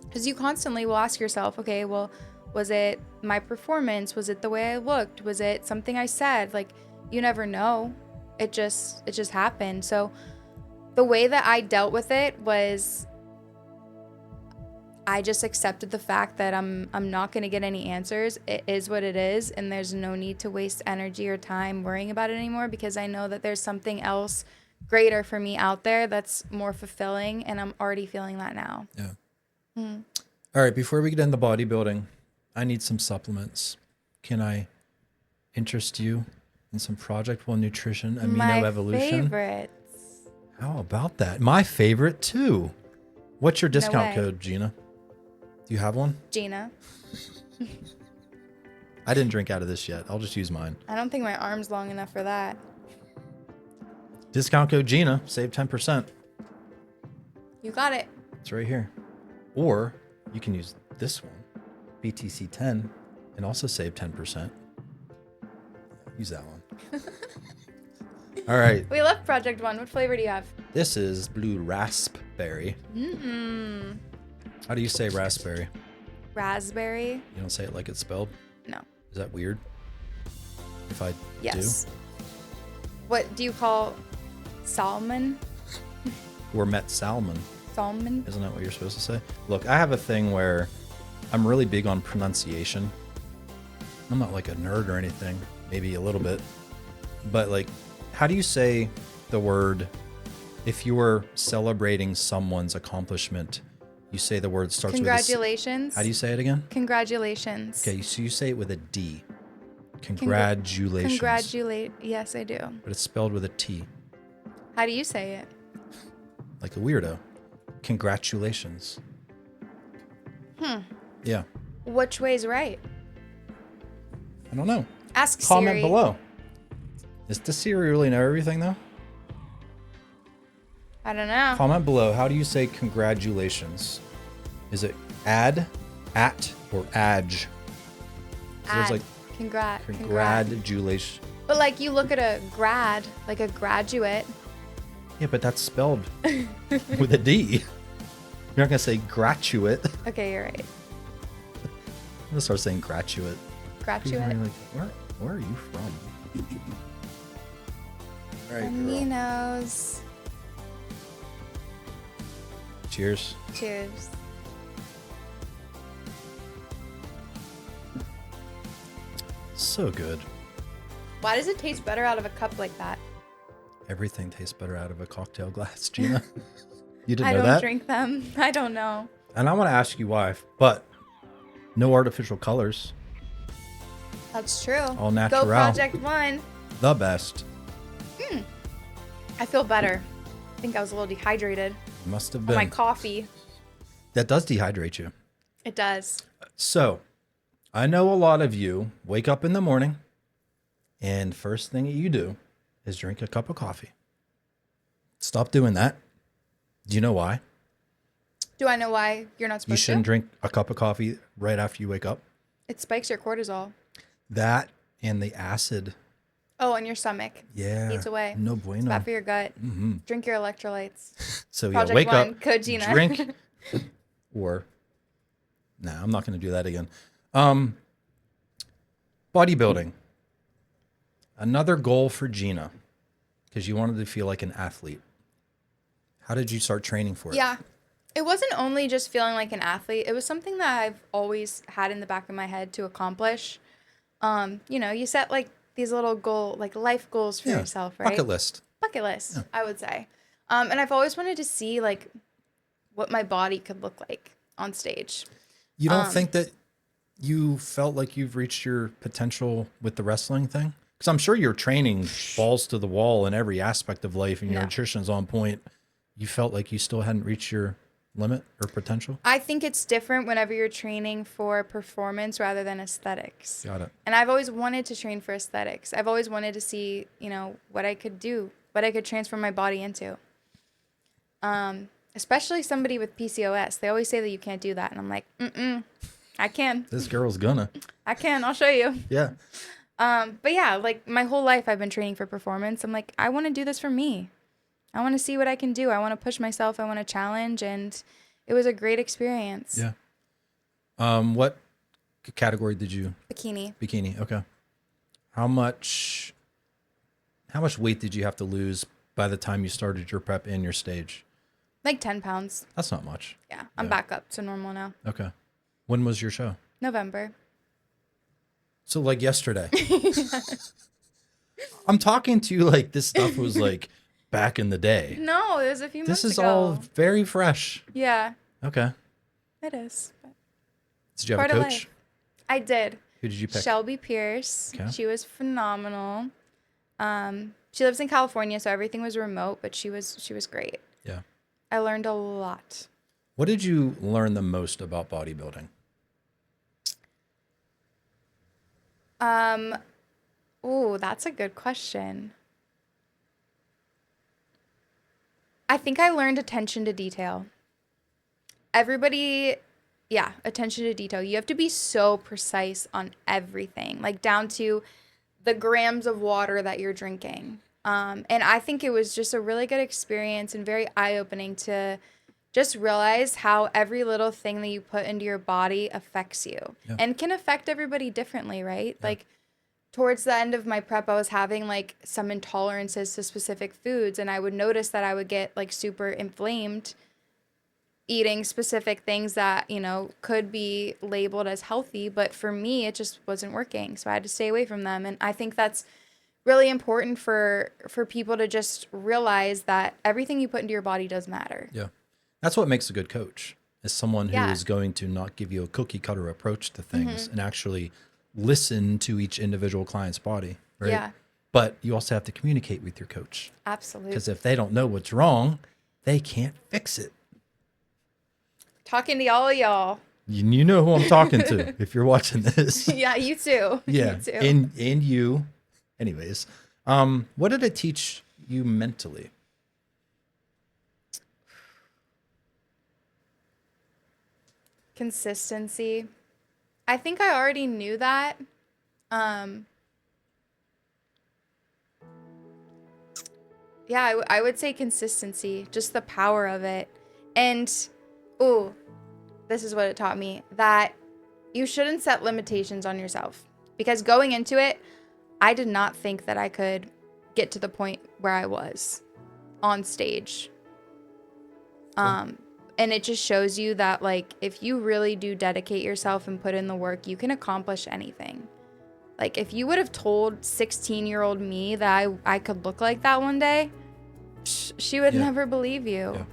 Because you constantly will ask yourself, okay, well, was it my performance? Was it the way I looked? Was it something I said? Like, you never know. It just happened. So the way that I dealt with it was I just accepted the fact that I'm not going to get any answers. It is what it is, and there's no need to waste energy or time worrying about it anymore, because I know that there's something else greater for me out there that's more fulfilling, and I'm already feeling that now.
Yeah. All right, before we get into bodybuilding, I need some supplements. Can I interest you in some Project One Nutrition Amino
My
Evolution?
favorites.
How about that? My favorite too. What's your discount
way.
code, Gina? Do you have one?
Gina.
I didn't drink out of this yet. I'll just use mine.
I don't think my arm's long enough for that.
Discount code Gina, save 10%.
You got it.
It's right here. Or you can use this one, BTC10, and also save 10%. Use that one. All right.
We love Project One. What flavor do you have?
This is blue raspberry.
Mm-mm.
How do you say raspberry?
Raspberry?
You don't say it like it's spelled?
No.
Is that weird? If I
Yes. What do you call salmon?
do? Or met salmon.
Salmon?
Isn't that what you're supposed to say? Look, I have a thing where I'm really big on pronunciation. I'm not like a nerd or anything, maybe a little bit. But like, how do you say the word, if you were celebrating someone's accomplishment, you say the word starts with a C.
Congratulations.
How do you say it again?
Congratulations.
Okay, so you say it with a D. Congratulations.
Yes, I do.
But it's spelled with a T.
How do you say it?
Like a weirdo. Congratulations. Yeah.
Which way's right?
I don't know.
Ask
Comment
Siri.
below. Does Siri really know everything though?
I don't know.
Comment below. How do you say congratulations? Is it at, or adj? So there's like congratulations.
But like, you look at a grad, like a graduate.
Yeah, but that's spelled with a D. You're not gonna say gratuate. I'm
Okay, you're right.
gonna start saying gratuate. People are
Graduate.
like, where are you from? All right,
And he
girl.
knows.
Cheers.
Cheers.
So good.
Why does it taste better out of a cup like that?
Everything tastes better out of a cocktail glass, Gina. You didn't
I
know
don't
that?
drink them. I don't know.
And I want to ask you why, but no artificial colors.
That's true.
All natural.
Go Project One.
The best.
I feel better. I think I was a little dehydrated.
Must have
on
been.
my coffee.
That does dehydrate you.
It does.
So, I know a lot of you wake up in the morning and first thing that you do is drink a cup of coffee. Stop doing that. Do you know why?
Do I know why you're not supposed
You shouldn't
to?
drink a cup of coffee right after you wake up.
It spikes your cortisol.
That and the acid.
Oh, and your stomach.
Yeah.
Eats away.
No
It's
bueno.
bad for your gut.
Mm-hmm.
Drink your electrolytes.
So yeah,
Project
wake
One,
up,
Code Gina.
drink, or nah, I'm not going to do that again. Bodybuilding. Another goal for Gina, because you wanted to feel like an athlete. How did you start training for it?
Yeah. It wasn't only just feeling like an athlete. It was something that I've always had in the back of my head to accomplish. You set like these little like life goals for yourself, right?
Bucket list.
Bucket list, I would say. And I've always wanted to see like what my body could look like on stage.
You don't think that you felt like you've reached your potential with the wrestling thing? Because I'm sure you're training balls to the wall in every aspect of life and your
No.
nutrition's on point. You felt like you still hadn't reached your limit or potential?
I think it's different whenever you're training for performance rather than aesthetics.
Got it.
And I've always wanted to train for aesthetics. I've always wanted to see, what I could do, what I could transform my body into. Especially somebody with PCOS. They always say that you can't do that. And I'm like, I can.
This girl's gonna.
I can. I'll show you.
Yeah.
But yeah, like my whole life I've been training for performance. I'm like, I want to do this for me. I want to see what I can do. I want to push myself. I want to challenge. And it was a great experience.
Yeah. What category did you?
Bikini.
Bikini. Okay. How much weight did you have to lose by the time you started your prep and your stage?
Like 10 pounds.
That's not much.
Yeah. I'm back up to normal now.
Okay. When was your show?
November.
So like yesterday. I'm talking to you like this stuff was like back in the day.
No, it was a few months
This is
ago.
all very fresh.
Yeah,
Okay.
it is. But
Did you have
part
a
of
coach?
life. I did.
Who did you pick?
Shelby Pierce.
Okay.
She was phenomenal. She lives in California, so everything was remote, but she was great.
Yeah.
I learned a lot.
What did you learn the most about bodybuilding?
Oh, that's a good question. I think I learned attention to detail. Attention to detail. You have to be so precise on everything, like down to the grams of water that you're drinking. And I think it was just a really good experience and very eye-opening to just realize how every little thing that you put into your body affects you and can affect everybody differently, right?
Yeah.
Like towards the end of my prep, I was having like some intolerances to specific foods, and I would notice that I would get like super inflamed eating specific things that, could be labeled as healthy, but for me, it just wasn't working. So I had to stay away from them. And I think that's really important for people to just realize that everything you put into your body does matter.
Yeah. That's what makes a good coach, is someone who
Yeah.
is going to not give you a cookie cutter approach to things and actually listen to each individual client's body, right?
Yeah,
But you also have to communicate with your coach,
absolutely.
because if they don't know what's wrong, they can't fix it.
Talking to all of y'all.
You know who I'm talking to if you're watching this.
Yeah, you too.
Yeah.
You too.
And you. Anyways, what did it teach you mentally?
Consistency. I think I already knew that. I would say consistency, just the power of it. And, this is what it taught me, that you shouldn't set limitations on yourself. Because going into it, I did not think that I could get to the point where I was on stage. And it just shows you that, like, if you really do dedicate yourself and put in the work, you can accomplish anything. Like, if you would have told 16-year-old me that I could look like that one day, she would never believe you.
Yeah.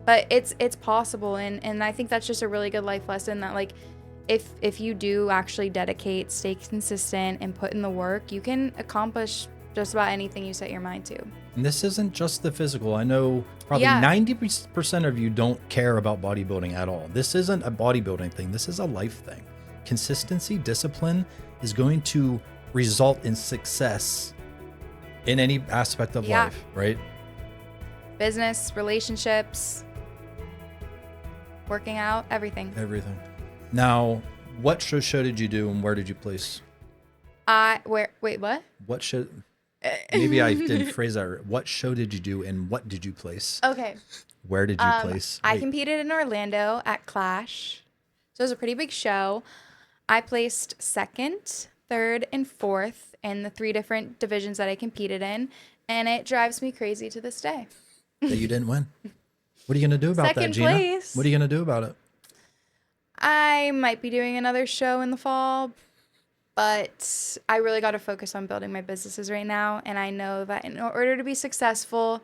But it's possible, and I think that's just a really good life lesson that, like, if you do actually dedicate, stay consistent, and put in the work, you can accomplish just about anything you set your mind to.
And this isn't just the physical. I know probably
Yeah.
90% of you don't care about bodybuilding at all. This isn't a bodybuilding thing. This is a life thing. Consistency, discipline is going to result in success in any aspect of
Yeah.
life, right?
Business, relationships, working out, everything.
Everything. Now, what show did you do and where did you place?
Wait, what?
What show? Maybe I didn't phrase that right. What show did you do and what did you place?
Okay.
Where did you place?
I
Wait.
competed in Orlando at Clash. So it was a pretty big show. I placed second, third, and fourth in the 3 different divisions that I competed in. And it drives me crazy to this day.
That you didn't win. What are you going to do about that,
Second
Gina?
place.
What are you going to do about it?
I might be doing another show in the fall, but I really got to focus on building my businesses right now. And I know that in order to be successful,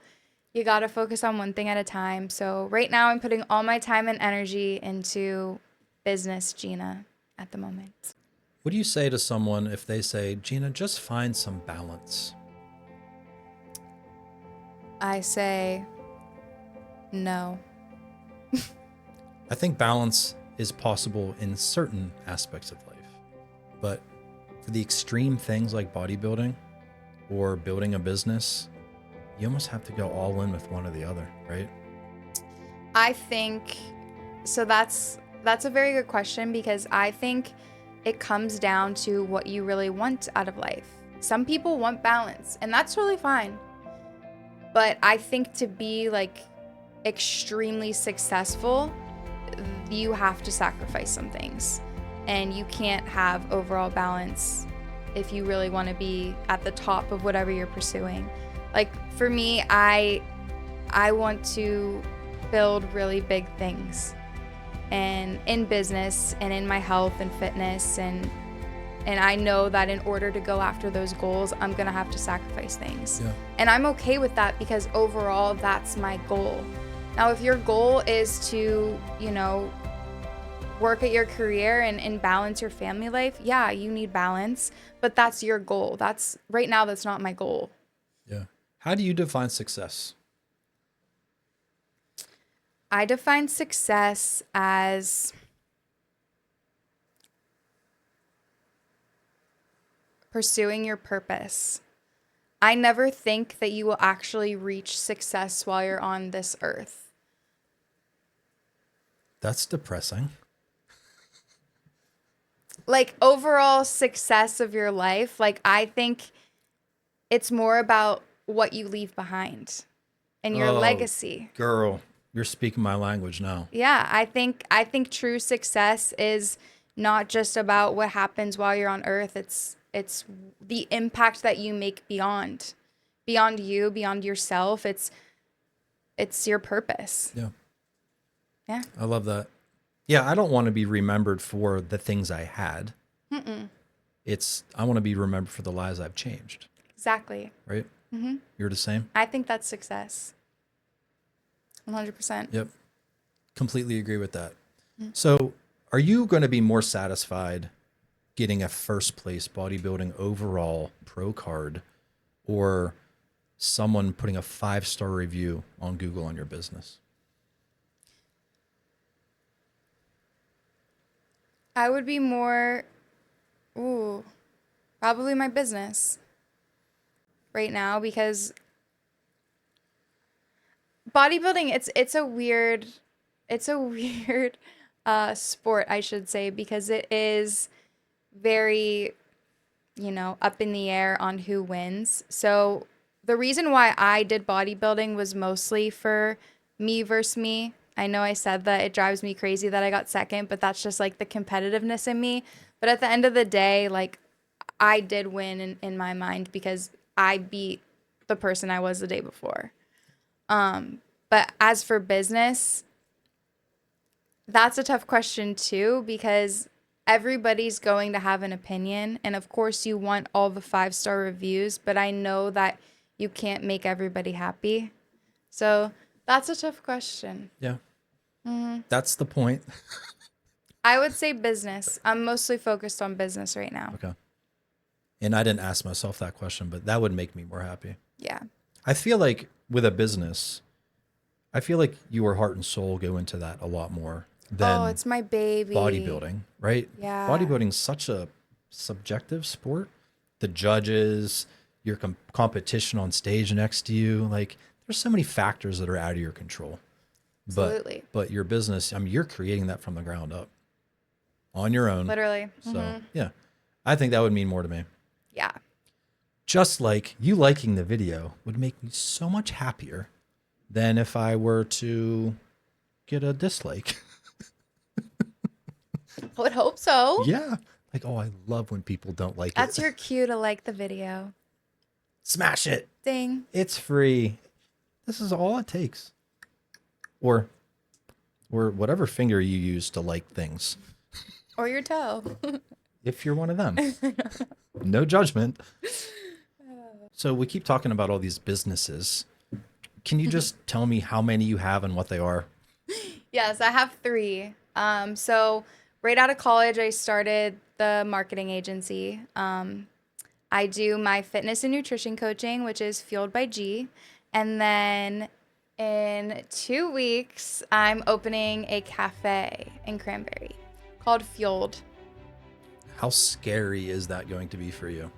you got to focus on one thing at a time. So right now I'm putting all my time and energy into business, Gina, at the moment.
What do you say to someone if they say, Gina, just find some balance?
I say no.
I think balance is possible in certain aspects of life. But for the extreme things like bodybuilding or building a business, you almost have to go all in with one or the other, right?
I think so. That's a very good question because I think it comes down to what you really want out of life. Some people want balance, and that's totally fine. But I think to be like extremely successful, you have to sacrifice some things, and you can't have overall balance if you really want to be at the top of whatever you're pursuing. Like for me, I want to build really big things, and in business and in my health and fitness, and I know that in order to go after those goals, I'm gonna have to sacrifice things.
Yeah.
And I'm okay with that because overall that's my goal. Now if your goal is to, work at your career and balance your family life, yeah, you need balance, but that's your goal. Right now that's not my goal.
Yeah. How do you define success?
I define success as pursuing your purpose. I never think that you will actually reach success while you're on this earth.
That's depressing.
Like overall success of your life, like I think it's more about what you leave behind and your legacy.
Girl, you're speaking my language now.
Yeah, I think true success is not just about what happens while you're on earth. It's the impact that you make beyond you, beyond yourself. It's your purpose.
Yeah.
Yeah.
I love that. Yeah, I don't want to be remembered for the things I had. I want to be remembered for the lives I've changed.
Exactly.
Right? Mm-hmm. You're the same?
I think that's success. 100%.
Yep. Completely agree with that. So are you going to be more satisfied getting a first place bodybuilding overall pro card or someone putting a 5-star review on Google on your business?
I would be more, probably my business right now because bodybuilding, it's a weird sport, I should say, because it is very, up in the air on who wins. So the reason why I did bodybuilding was mostly for me versus me. I know I said that it drives me crazy that I got second, but that's just like the competitiveness in me. But at the end of the day, like I did win in my mind because I beat the person I was the day before. But as for business, that's a tough question too, because everybody's going to have an opinion. And of course you want all the 5-star reviews, but I know that you can't make everybody happy. So that's a tough question.
Yeah. That's the point.
I would say business. I'm mostly focused on business right now.
Okay. And I didn't ask myself that question, but that would make me more happy.
Yeah.
I feel like with a business, I feel like your heart and soul go into that a lot more
Oh,
than
it's my baby.
bodybuilding, right?
Yeah.
Bodybuilding's such a subjective sport. The judges, your competition on stage next to you, like there's so many factors that are out of your control.
Absolutely.
But your business, I mean, you're creating that from the ground up on your own.
Literally.
So yeah, I think that would mean more to me.
Yeah.
Just like you liking the video would make me so much happier than if I were to get a dislike.
I would hope so.
Yeah. Like, oh, I love when people don't like
That's
it.
your cue to like the video.
Smash it.
Ding.
It's free. This is all it takes. Or whatever finger you use to like things.
Or your toe.
If you're one of them. No judgment. So we keep talking about all these businesses. Can you just tell me how many you have and what they are?
Yes, I have 3. So right out of college, I started the marketing agency. I do my fitness and nutrition coaching, which is Fueled by G. And then in 2 weeks, I'm opening a cafe in Cranberry called Fueled.
How scary is that going to be for you?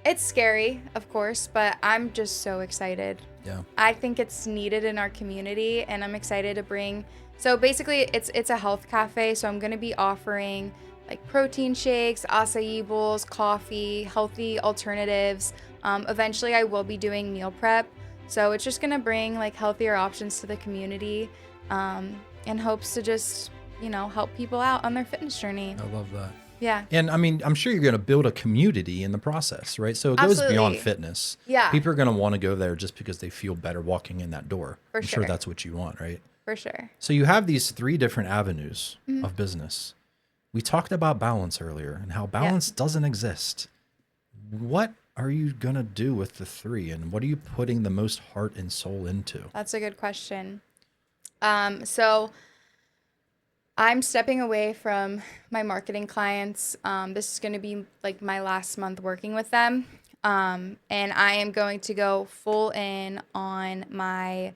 It's scary, of course, but I'm just so excited.
Yeah.
I think it's needed in our community, and I'm excited to bring. So basically, it's a health cafe. So I'm going to be offering like protein shakes, acai bowls, coffee, healthy alternatives. Eventually, I will be doing meal prep. So it's just going to bring like healthier options to the community, in hopes to just help people out on their fitness journey.
I love that.
Yeah.
And I mean, I'm sure you're going to build a community in the process, right? So it goes
Absolutely.
beyond fitness.
Yeah.
People are going to want to go there just because they feel better walking in that door.
For
I'm sure
sure.
that's what you want, right?
For sure.
So you have these 3 different avenues of business. We talked about balance earlier and how balance doesn't exist. What are you going to do with the 3 and what are you putting the most heart and soul into?
That's a good question. So I'm stepping away from my marketing clients. This is going to be like my last month working with them. And I am going to go full in on my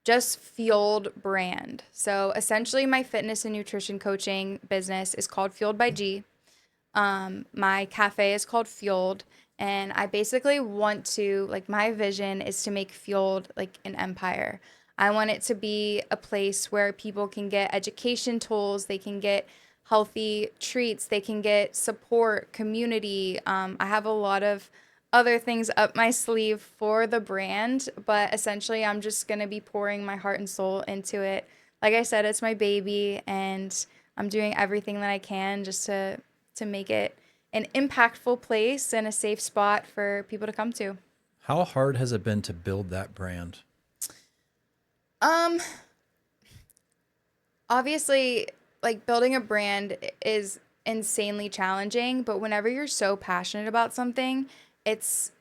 just Fueled brand. So essentially my fitness and nutrition coaching business is called Fueled by G. My cafe is called Fueled. And I basically want to, like, my vision is to make Fueled like an empire. I want it to be a place where people can get education tools, they can get healthy treats, they can get support, community. I have a lot of other things up my sleeve for the brand, but essentially I'm just going to be pouring my heart and soul into it. Like I said, it's my baby, and I'm doing everything that I can just to make it an impactful place and a safe spot for people to come to.
How hard has it been to build that brand?
Obviously, like, building a brand is insanely challenging, but whenever you're so passionate about something, it's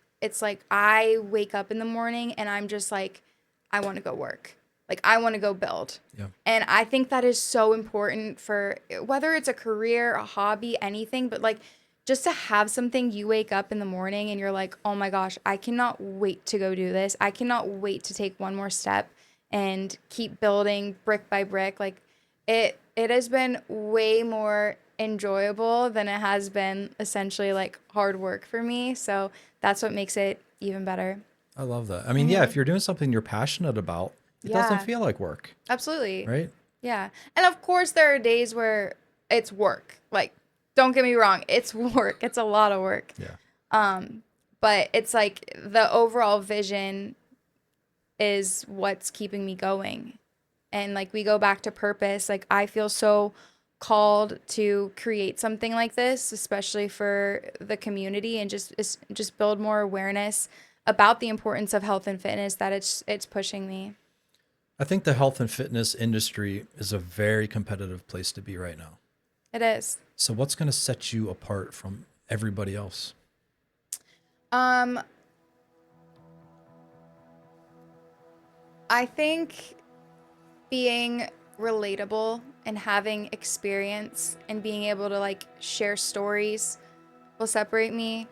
like I wake up in the morning and I'm just like, I want to go work. Like, I want to go build.
Yeah.
And I think that is so important for whether it's a career, a hobby, anything, but like just to have something you wake up in the morning and you're like, oh my gosh, I cannot wait to go do this. I cannot wait to take one more step and keep building brick by brick. Like, it has been way more enjoyable than it has been essentially like hard work for me. So that's what makes it even better.
I love that. I mean, yeah, if you're doing something you're passionate about, it doesn't
Yeah.
feel like work,
Absolutely.
right?
Yeah. And of course there are days where it's work. Like, don't get me wrong, it's work. It's a lot of work.
Yeah.
But it's like the overall vision is what's keeping me going. And like, we go back to purpose. Like, I feel so called to create something like this, especially for the community, and just build more awareness about the importance of health and fitness, that it's pushing me.
I think the health and fitness industry is a very competitive place to be right now.
It is.
So what's going to set you apart from everybody else?
I think being relatable and having experience and being able to like share stories will separate me.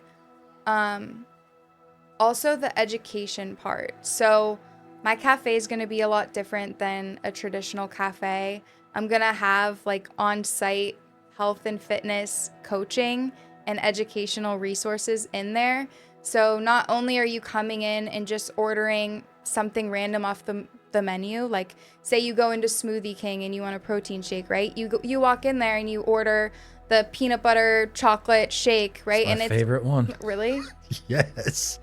Also the education part. So my cafe is going to be a lot different than a traditional cafe. I'm going to have like on-site health and fitness coaching and educational resources in there. So not only are you coming in and just ordering something random off the menu, like say you go into Smoothie King and you want a protein shake, right? You walk in there and you order the peanut butter chocolate shake, right?
It's my favorite one.
Really?
Yes.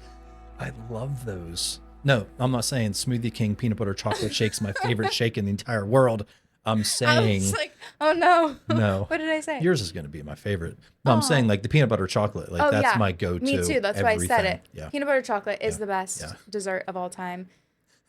I love those. No, I'm not saying Smoothie King peanut butter chocolate shake's my favorite shake in the entire world. I'm saying,
I was like, oh no.
no.
What did I say?
Yours is going to be my favorite. No, I'm saying like the peanut butter chocolate. Like that's my go-to.
Me too. That's why I said it.
Yeah.
Peanut butter chocolate is the best dessert of all time.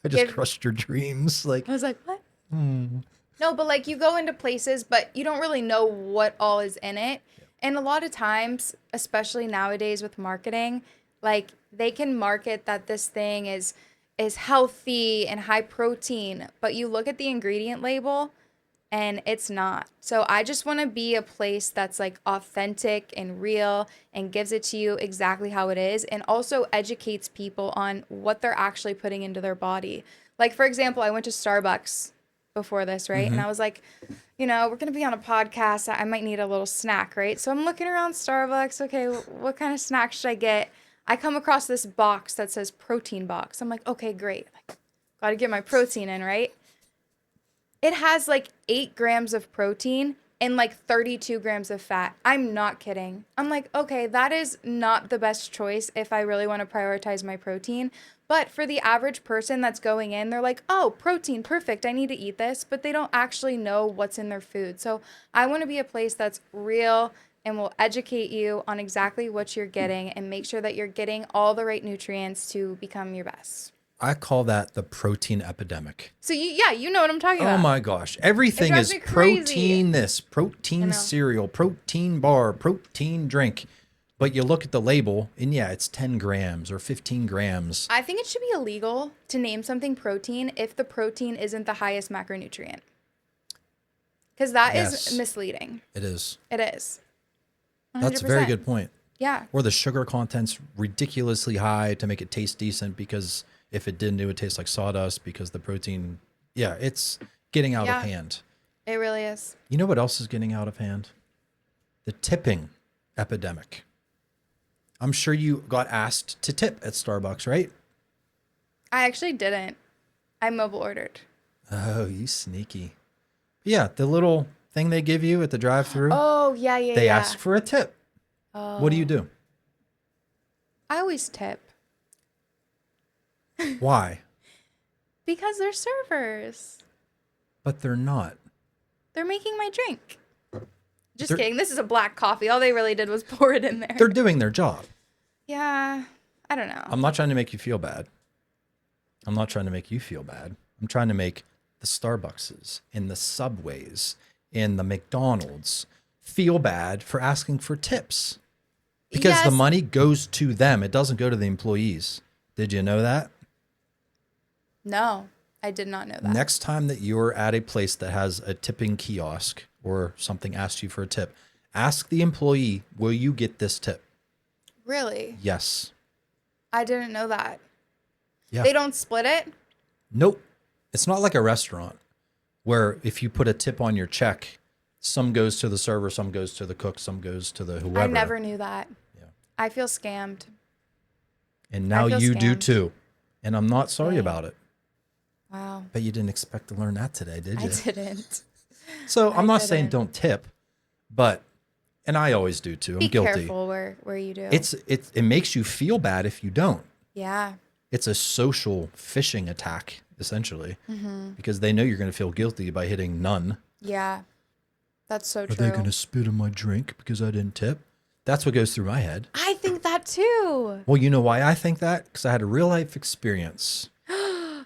I just crushed your dreams. Like
I was like, what? No, but like you go into places, but you don't really know what all is in it. And a lot of times, especially nowadays with marketing, like they can market that this thing is healthy and high protein, but you look at the ingredient label and it's not. So I just want to be a place that's like authentic and real and gives it to you exactly how it is, and also educates people on what they're actually putting into their body. Like for example, I went to Starbucks before this, right? And I was like, you know, we're going to be on a podcast. I might need a little snack, right? So I'm looking around Starbucks. Okay, what kind of snack should I get? I come across this box that says protein box. I'm like, okay, great. Like, got to get my protein in, right? It has like 8 grams of protein and like 32 grams of fat. I'm not kidding. I'm like, okay, that is not the best choice if I really want to prioritize my protein. But for the average person that's going in, they're like, oh, protein, perfect. I need to eat this. But they don't actually know what's in their food. So I want to be a place that's real and will educate you on exactly what you're getting and make sure that you're getting all the right nutrients to become your best.
I call that the protein epidemic.
So you know what I'm talking about.
Oh my gosh. Everything is
me crazy.
protein this, protein cereal, protein bar, protein drink. But you look at the label and it's 10 grams or 15 grams.
I think it should be illegal to name something protein if the protein isn't the highest macronutrient. Because that is misleading.
It is.
It is. 100%.
That's a very good point.
Yeah.
Or the sugar content's ridiculously high to make it taste decent, because if it didn't, it would taste like sawdust because the protein, it's getting out of hand.
It really is.
You know what else is getting out of hand? The tipping epidemic. I'm sure you got asked to tip at Starbucks, right?
I actually didn't. I mobile ordered.
Oh, you sneaky. Yeah, the little thing they give you at the drive-thru.
Oh, yeah.
They ask for a tip.
Oh.
What do you do?
I always tip.
Why?
Because they're servers.
But they're not.
They're making my drink. Just kidding. This is a black coffee. All they really did was pour it in there.
They're doing their job.
Yeah. I don't know.
I'm not trying to make you feel bad. I'm not trying to make you feel bad. I'm trying to make the Starbuckses and the Subways and the McDonald's feel bad for asking for tips. Because the money goes to them. It doesn't go to the employees. Did you know that?
No, I did not know that.
Next time that you're at a place that has a tipping kiosk or something asks you for a tip, ask the employee, will you get this tip?
Really?
Yes.
I didn't know that.
Yeah.
They don't split it?
Nope. It's not like a restaurant where if you put a tip on your check, some goes to the server, some goes to the cook, some goes to the whoever.
I never knew that.
Yeah.
I feel scammed.
And now you do too. And I'm not sorry about it.
Wow.
But you didn't expect to learn that today, did you?
I didn't.
So I'm not saying don't tip, but, and I always do too. I'm guilty.
Be careful where you do.
It makes you feel bad if you don't.
Yeah.
It's a social phishing attack, essentially, because they know you're going to feel guilty by hitting none.
Yeah. That's so true.
Are they going to spit in my drink because I didn't tip? That's what goes through my head.
I think that too.
Well, you know why I think that? Because I had a real life experience.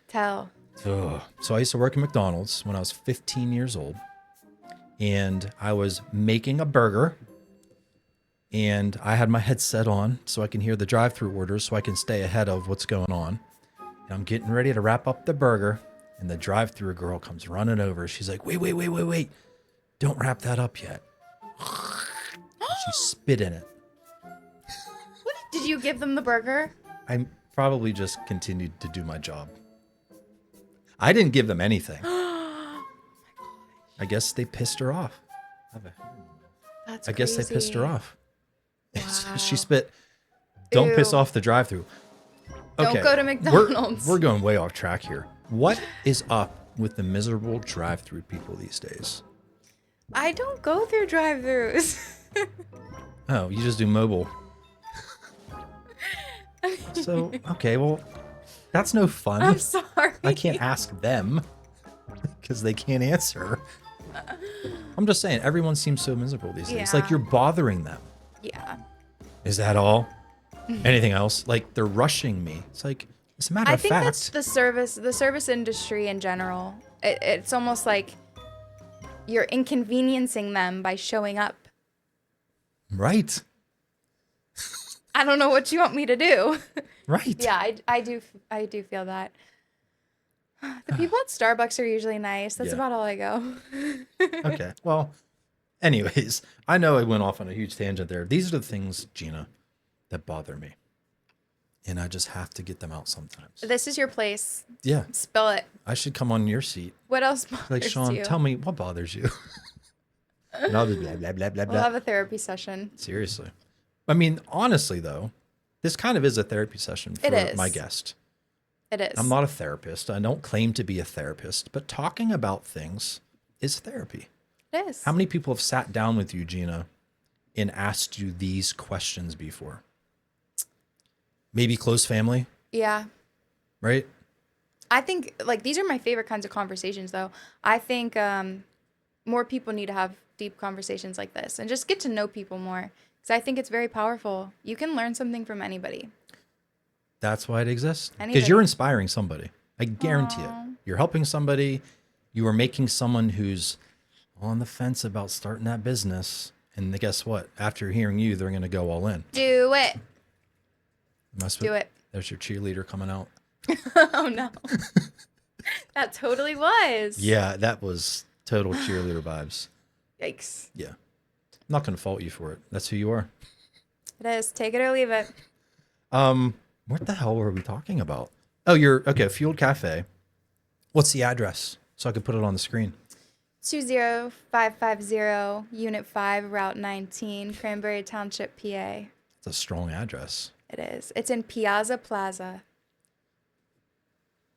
Tell.
Ugh. So I used to work at McDonald's when I was 15 years old. And I was making a burger. And I had my headset on so I can hear the drive-thru orders so I can stay ahead of what's going on. And I'm getting ready to wrap up the burger. And the drive-thru girl comes running over. She's like, wait. Don't wrap that up yet. She spit in it.
Did you give them the burger?
I probably just continued to do my job. I didn't give them anything. I guess they pissed her off.
That's
I guess they pissed her
crazy.
off.
Wow.
She spit. Don't piss
Ew.
off the drive-thru.
Don't go to McDonald's.
We're going way off track here. What is up with the miserable drive-thru people these days?
I don't go through drive-thrus.
Oh, you just do mobile. So, okay, well, that's no fun.
I'm sorry.
I can't ask them because they can't answer. I'm just saying, everyone seems so miserable these days. Like
Yeah.
you're bothering them.
Yeah.
Is that all? Anything else? Like they're rushing me. It's like, as a matter
I
of
think
fact,
that's the service industry in general. It's almost like you're inconveniencing them by showing up.
right,
I don't know what you want me to do.
right.
Yeah, I do feel that. The people at Starbucks are usually nice. That's
Yeah.
about all I go.
Okay. Well, anyways, I know I went off on a huge tangent there. These are the things, Gina, that bother me. And I just have to get them out sometimes.
This is your place.
Yeah.
Spill it.
I should come on your seat.
What else bothers
Like, Sean,
you?
tell me what bothers you. And I'll just blah, blah, blah, blah,
We'll
blah.
have a therapy session.
Seriously. I mean, honestly, though, this kind of is a therapy session for
It is.
my guest.
It is.
I'm not a therapist. I don't claim to be a therapist, but talking about things is therapy.
It is.
How many people have sat down with you, Gina, and asked you these questions before? Maybe close family,
Yeah.
right?
I think like these are my favorite kinds of conversations though. I think more people need to have deep conversations like this and just get to know people more because I think it's very powerful. You can learn something from anybody.
That's why it exists. Because
Anybody.
you're inspiring somebody. I guarantee it.
Aw.
You're helping somebody. You are making someone who's on the fence about starting that business. And guess what? After hearing you, they're going to go all in.
Do it.
Do
it.
There's your cheerleader coming out.
Oh no. That totally was.
Yeah, that was total cheerleader vibes.
Yikes.
Yeah. I'm not going to fault you for it. That's who you are.
It is. Take it or leave it.
What the hell were we talking about? Oh, you're okay. Fueled Cafe. What's the address so I could put it on the screen?
20550 Unit 5 Route 19 Cranberry Township, PA.
It's a strong address.
It is. It's in Piazza Plaza.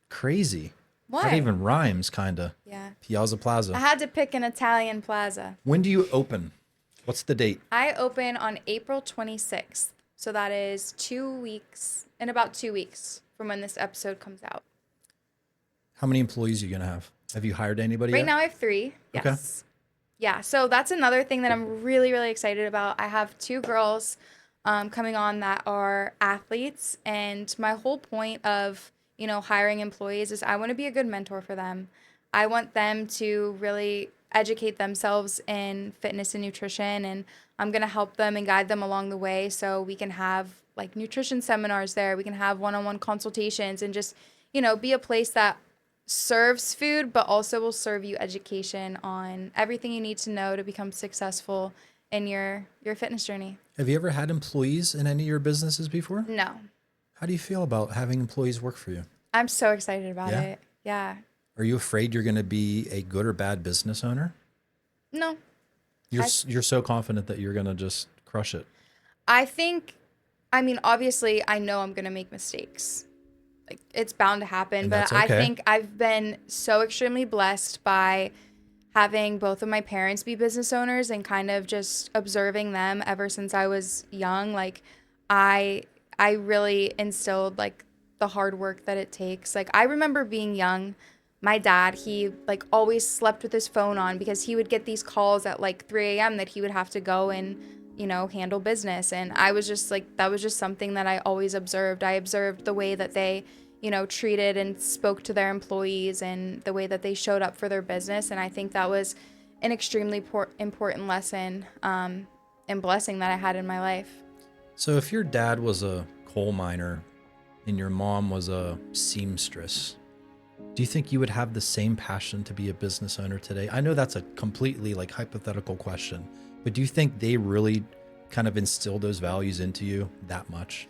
Crazy.
Why?
That even rhymes, kind of.
Yeah.
Piazza
I
Plaza.
had to pick an Italian plaza.
When do you open? What's the date?
I open on April 26th. So that is 2 weeks, in about 2 weeks from when this episode comes out.
How many employees are you going to have? Have you hired anybody
Right
yet?
now I have 3.
Okay.
Yes. Yeah. So that's another thing that I'm really, really excited about. I have 2 girls coming on that are athletes. And my whole point of, hiring employees is I want to be a good mentor for them. I want them to really educate themselves in fitness and nutrition. And I'm going to help them and guide them along the way so we can have like nutrition seminars there. We can have one-on-one consultations and just, be a place that serves food, but also will serve you education on everything you need to know to become successful in your fitness journey.
Have you ever had employees in any of your businesses before?
No,
How do you feel about having employees work for you?
I'm so excited about
Yeah?
it. Yeah.
Are you afraid you're going to be a good or bad business owner?
No,
You're so confident that you're going to just crush it.
obviously I know I'm going to make mistakes. Like it's bound to happen,
And
but
that's
I
okay.
think I've been so extremely blessed by having both of my parents be business owners and kind of just observing them ever since I was young. Like I really instilled like the hard work that it takes. Like I remember being young, my dad, he like always slept with his phone on because he would get these calls at like 3 a.m. that he would have to go and, handle business. And I was just like, that was just something that I always observed. I observed the way that they, treated and spoke to their employees and the way that they showed up for their business. And I think that was an extremely important lesson and blessing that I had in my life.
So if your dad was a coal miner and your mom was a seamstress, do you think you would have the same passion to be a business owner today? I know that's a completely like hypothetical question, but do you think they really kind of instilled those values into you that much?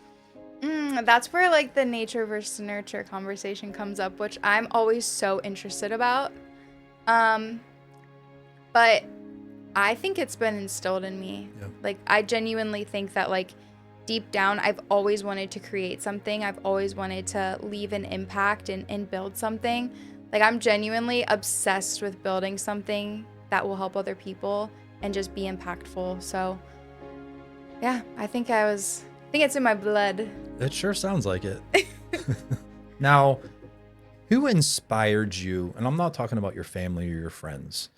That's where like the nature versus nurture conversation comes up, which I'm always so interested about. Um, but I think it's been instilled in me.
Yeah.
Like, I genuinely think that, like, deep down, I've always wanted to create something. I've always wanted to leave an impact and build something. Like, I'm genuinely obsessed with building something that will help other people and just be impactful. So, yeah, I think it's in my blood.
It sure sounds like it. Now, who inspired you? And I'm not talking about your family or your friends.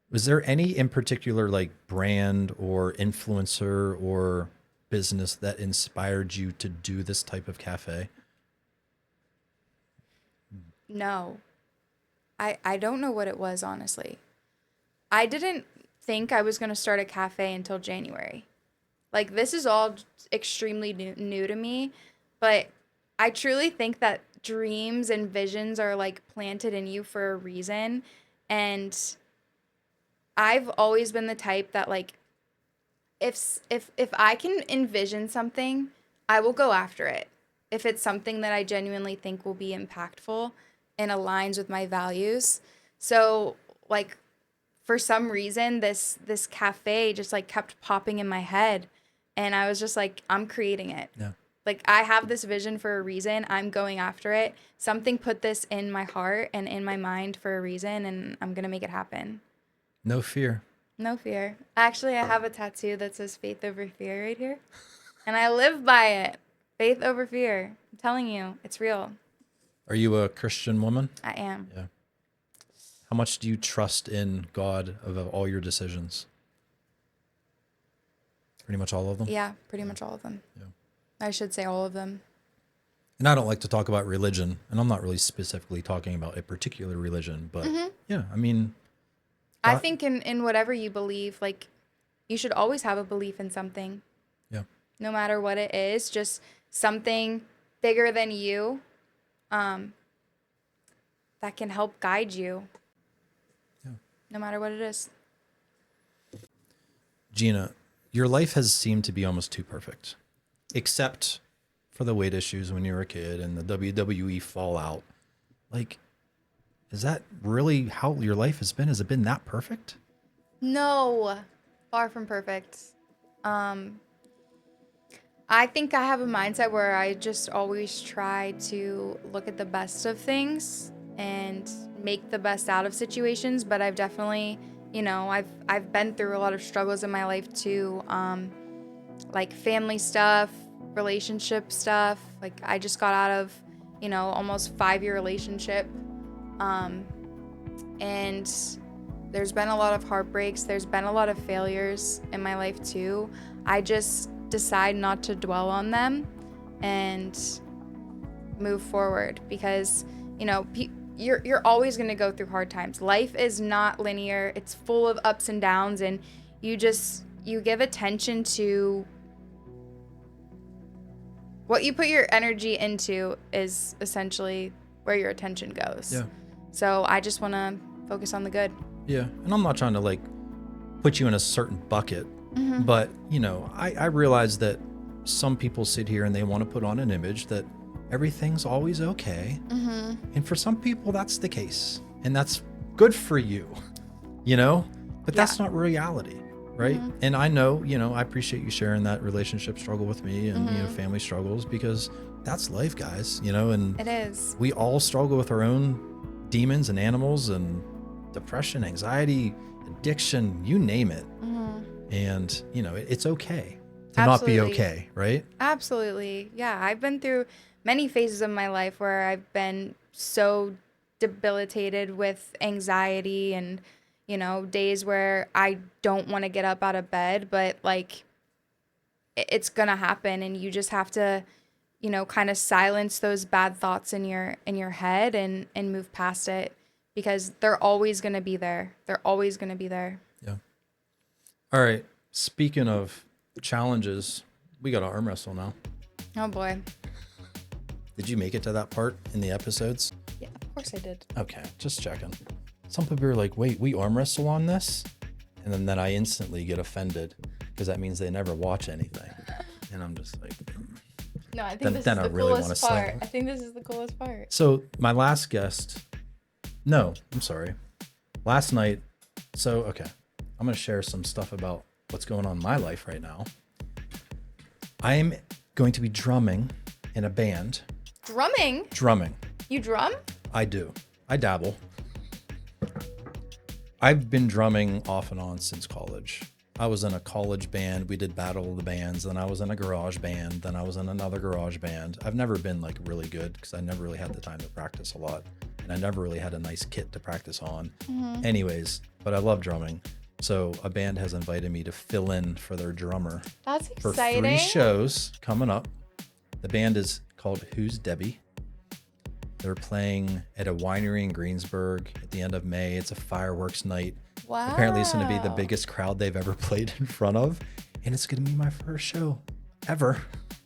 Was there any in particular like brand or influencer or business that inspired you to do this type of cafe?
No. I don't know what it was, honestly. I didn't think I was going to start a cafe until January. Like, this is all extremely new to me, but I truly think that dreams and visions are like planted in you for a reason. And I've always been the type that, like, if I can envision something, I will go after it. If it's something that I genuinely think will be impactful and aligns with my values. So, like, for some reason this cafe just like kept popping in my head, and I was just like, I'm creating it.
Yeah.
Like, I have this vision for a reason. I'm going after it. Something put this in my heart and in my mind for a reason, and I'm going to make it happen.
No fear.
No fear. Actually, I have a tattoo that says faith over fear right here. And I live by it. Faith over fear. I'm telling you, it's real.
Are you a Christian woman?
I am.
Yeah. How much do you trust in God of all your decisions? Pretty much all of them?
Yeah, pretty much all of them.
Yeah.
I should say all of them.
And I don't like to talk about religion, and I'm not really specifically talking about a particular religion, but yeah, I mean,
I think in whatever you believe, like, you should always have a belief in something.
yeah.
No matter what it is, just something bigger than you, that can help guide you.
Yeah.
No matter what it is.
Gina, your life has seemed to be almost too perfect, except for the weight issues when you were a kid and the WWE fallout. Like, is that really how your life has been? Has it been that perfect?
No, far from perfect. I think I have a mindset where I just always try to look at the best of things and make the best out of situations, but I've definitely, I've been through a lot of struggles in my life too. Like family stuff, relationship stuff. Like, I just got out of, almost 5-year relationship. And there's been a lot of heartbreaks. There's been a lot of failures in my life too. I just decide not to dwell on them and move forward, because, you're always going to go through hard times. Life is not linear. It's full of ups and downs, and you give attention to what you put your energy into is essentially where your attention goes.
Yeah.
So I just want to focus on the good.
Yeah. And I'm not trying to like put you in a certain bucket, but I realize that some people sit here and they want to put on an image that everything's always okay. And for some people that's the case, and that's good for you, but that's not reality. Right. And I know, I appreciate you sharing that relationship struggle with me and, family struggles, because that's life, guys, and
It is.
we all struggle with our own demons and animals and depression, anxiety, addiction, you name it. And, it's okay to
Absolutely.
not be okay. Right.
Absolutely. Yeah. I've been through many phases of my life where I've been so debilitated with anxiety and, days where I don't want to get up out of bed, but like, it's going to happen, and you just have to, kind of silence those bad thoughts in your head and move past it, because they're always going to be there. They're always going to be there.
Yeah. All right. Speaking of challenges, we got to arm wrestle now.
Oh boy.
Did you make it to that part in the episodes?
Yeah. Of course I did.
Okay, just checking. Some people are like, wait, we arm wrestle on this? And then I instantly get offended because that means they never watch anything. And I'm just like,
No, I think
Then-
this
then
is
I
the
really wanna
coolest
slam
part.
it.
I think this is the coolest part.
so my last guest, no, I'm sorry. Last night, so, okay, I'm going to share some stuff about what's going on in my life right now. I am going to be drumming in a band.
Drumming?
Drumming.
You drum?
I do. I dabble. I've been drumming off and on since college. I was in a college band. We did Battle of the Bands. Then I was in a garage band. Then I was in another garage band. I've never been like really good because I never really had the time to practice a lot. And I never really had a nice kit to practice on. Anyways, but I love drumming. So a band has invited me to fill in for their drummer
That's
for
exciting.
3 shows coming up. The band is called Who's Debbie. They're playing at a winery in Greensburg at the end of May. It's a fireworks night.
Wow.
Apparently it's going to be the biggest crowd they've ever played in front of. And it's going to be my first show ever.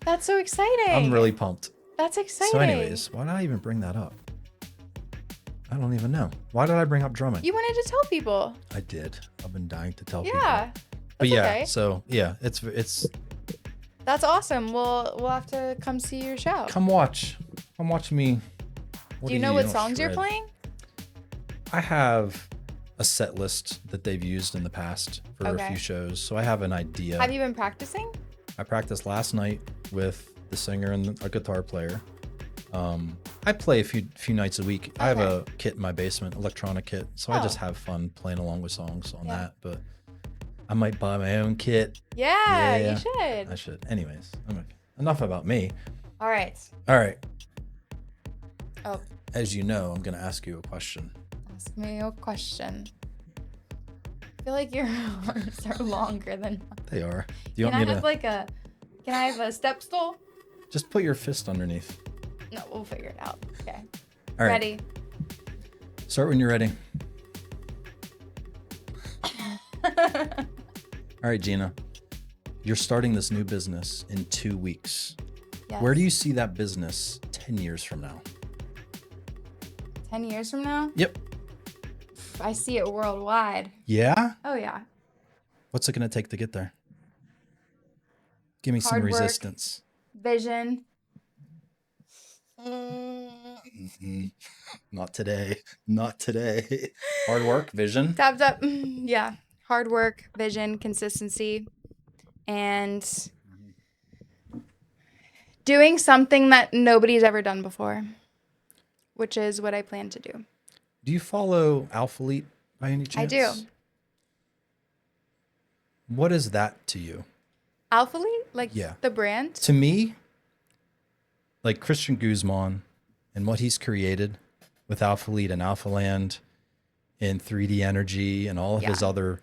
That's so exciting.
I'm really pumped.
That's exciting.
So anyways, why did I even bring that up? I don't even know. Why did I bring up drumming?
You wanted to tell people.
I did. I've been dying to tell people.
Yeah.
But
That's
yeah,
okay.
so yeah, it's
That's awesome. We'll have to come see your show.
come watch me.
Do you know what
don't
songs you're
shred.
playing?
I have a set list that they've used in the past for a
Okay.
few shows, so I have an idea.
Have you been practicing?
I practiced last night with the singer and a guitar player. I play a few nights a week. I have a kit in my basement, electronic kit, so I
Oh.
just have fun playing along with songs on
Yeah.
that. But I might buy my own kit.
Yeah,
Yeah.
you should.
I should. Anyways, enough about me.
All right.
All right.
Oh,
As you know, I'm going to ask you a question.
ask me a question. I feel like your words are longer than mine.
They are. Do you
Can I
want me
have
to
can I have a step stool?
just put your fist underneath?
No, we'll figure it out. Okay.
All right.
Ready?
Start when you're ready. All right, Gina. You're starting this new business in 2 weeks.
Yes.
Where do you see that business 10 years from now?
10 years from now?
Yep.
I see it worldwide.
Yeah?
Oh, yeah.
What's it going to take to get there? Give me some
Hard work.
resistance.
Vision.
Not today. Not today. Hard work, vision.
Tap, tap. Yeah. Hard work, vision, consistency, and doing something that nobody's ever done before, which is what I plan to do.
Do you follow Alphalete by any chance?
I do.
What is that to you?
Alphalete? Like
Yeah.
the brand?
To me, like Christian Guzman and what he's created with Alphalete and Alphaland and 3D Energy and all of his
Yeah.
other,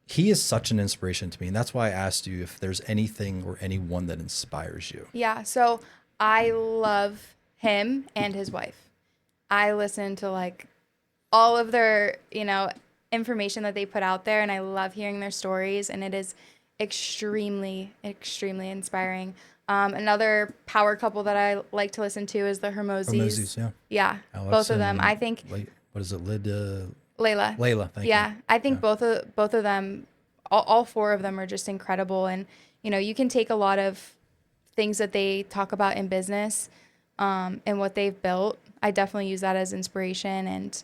he is such an inspiration to me. And that's why I asked you if there's anything or anyone that inspires you.
Yeah. So I love him and his wife. I listen to like all of their, information that they put out there, and I love hearing their stories, and it is extremely, extremely inspiring. Another power couple that I like to listen to is the Hermosis.
Hermosis, yeah.
Yeah,
Alex
both of them.
and
I think
what is it?
Layla.
Layla, thank you.
Yeah, I think both of them, all 4 of them are just incredible. And you can take a lot of things that they talk about in business, and what they've built. I definitely use that as inspiration, and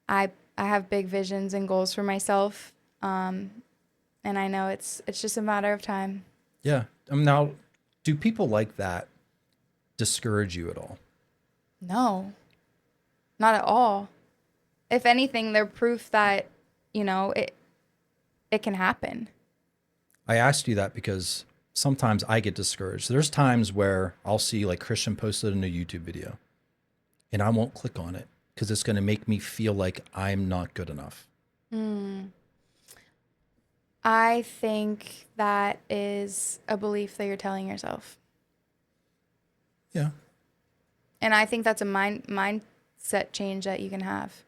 I have big visions and goals for myself, and I know it's just a matter of time.
Yeah. Now, do people like that discourage you at all?
No, not at all. If anything, they're proof that it can happen.
I asked you that because sometimes I get discouraged. There's times where I'll see like Christian posted in a YouTube video and I won't click on it because it's going to make me feel like I'm not good enough.
I think that is a belief that you're telling yourself.
Yeah.
And I think that's a mindset change that you can have.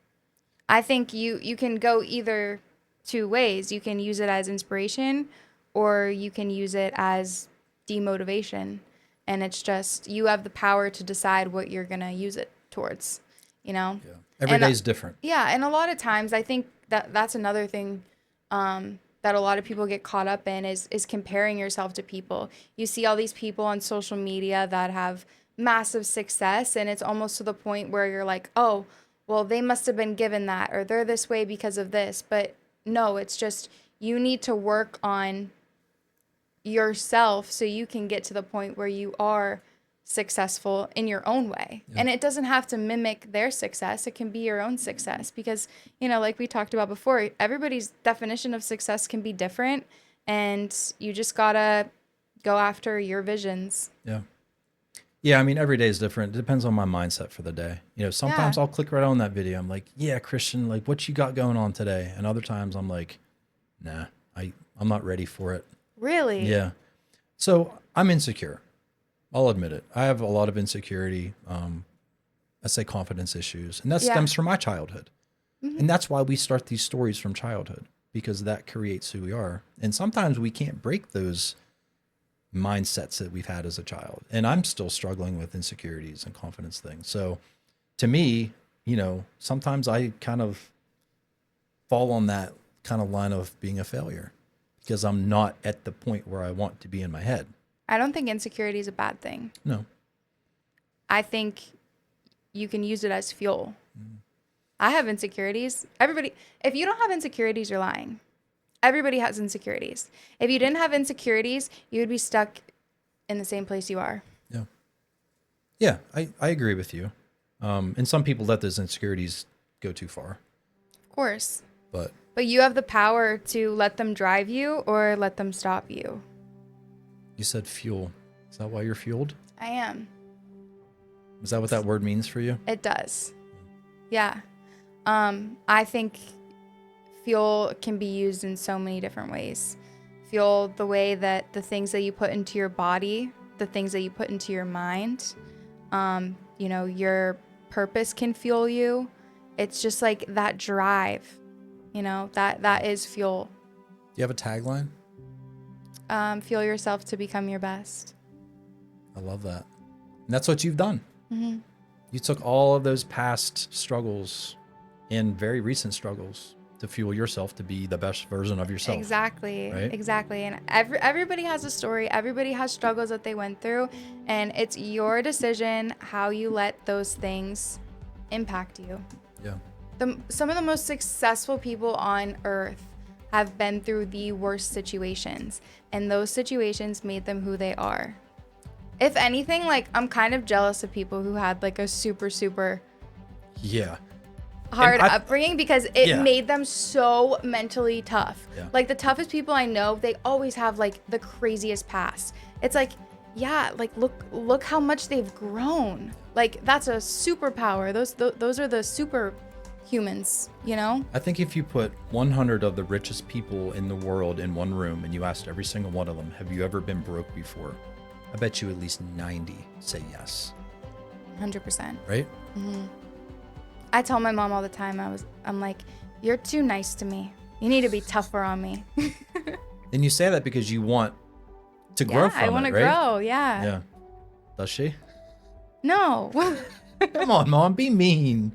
I think you can go either 2 ways. You can use it as inspiration, or you can use it as demotivation. And it's just, you have the power to decide what you're going to use it towards, you know?
Yeah. Every day's different.
Yeah. And a lot of times I think that's another thing that a lot of people get caught up in is comparing yourself to people. You see all these people on social media that have massive success, and it's almost to the point where you're like, oh, well, they must have been given that, or they're this way because of this. But no, it's just you need to work on yourself so you can get to the point where you are successful in your own way. Yeah. And it doesn't have to mimic their success. It can be your own success because, you know, like we talked about before, everybody's definition of success can be different, and you just gotta go after your visions.
Yeah. Yeah, I mean, every day is different. It depends on my mindset for the day. You know, sometimes I'll click right on that video. I'm like, yeah, Christian, like, what you got going on today? And other times I'm like, nah, I'm not ready for it.
Really?
Yeah. So I'm insecure. I'll admit it. I have a lot of insecurity. I say confidence issues, and that stems from my childhood. Mm-hmm. And that's why we start these stories from childhood, because that creates who we are. And sometimes we can't break those mindsets that we've had as a child. And I'm still struggling with insecurities and confidence things. So to me, you know, sometimes I kind of fall on that kind of line of being a failure because I'm not at the point where I want to be in my head.
I don't think insecurity is a bad thing.
No.
I think you can use it as fuel. I have insecurities. Everybody, if you don't have insecurities, you're lying. Everybody has insecurities. If you didn't have insecurities, you would be stuck in the same place you are.
Yeah. Yeah, I agree with you. And some people let those insecurities go too far.
Of course.
But
you have the power to let them drive you or let them stop you.
You said fuel. Is that why you're fueled?
I am.
Is that what that word means for you?
It does. Yeah. I think fuel can be used in so many different ways. Fuel, the way that the things that you put into your body, the things that you put into your mind, you know, your purpose can fuel you. It's just like that drive, you know, that is fuel.
Do you have a tagline?
Fuel yourself to become your best.
I love that. And that's what you've done.
Mm-hmm.
You took all of those past struggles and very recent struggles to fuel yourself to be the best version of yourself.
Exactly.
Right?
Exactly. And everybody has a story. Everybody has struggles that they went through. And it's your decision how you let those things impact you.
Yeah.
Some of the most successful people on earth have been through the worst situations. And those situations made them who they are. If anything, like, I'm kind of jealous of people who had like a super, super hard upbringing because it made them so mentally tough. Yeah. Like the toughest people I know, they always have like the craziest past. It's like, yeah, like look how much they've grown. Like that's a superpower. Those are the super humans, you know?
I think if you put 100 of the richest people in the world in one room and you asked every single one of them, have you ever been broke before? I bet you at least 90 say yes.
100%.
Right?
Mm-hmm. I tell my mom all the time, I'm like, you're too nice to me. You need to be tougher on me.
And you say that because you want to grow from it, right?
I want to grow, yeah.
Yeah. Does she?
No.
Come on, Mom, be mean.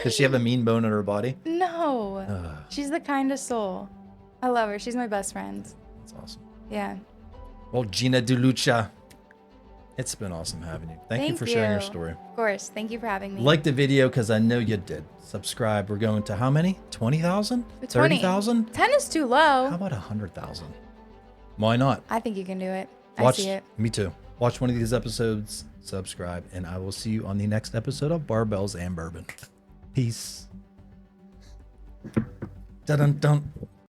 Does she have a mean bone in her body?
No. She's the kindest soul. I love her. She's my best friend.
That's awesome.
Yeah.
Well, Gina Delucia, it's been awesome having you. Thank you for sharing your story.
Of course. Thank you for having me.
Like the video because I know you did. Subscribe. We're going to how many? 20,000? 30,000?
10 is too low.
How about 100,000? Why not?
I think you can do it.
I
see it.
Me too. Watch one of these episodes, subscribe, and I will see you on the next episode of Barbells and Bourbon. Peace. Dun dun dun.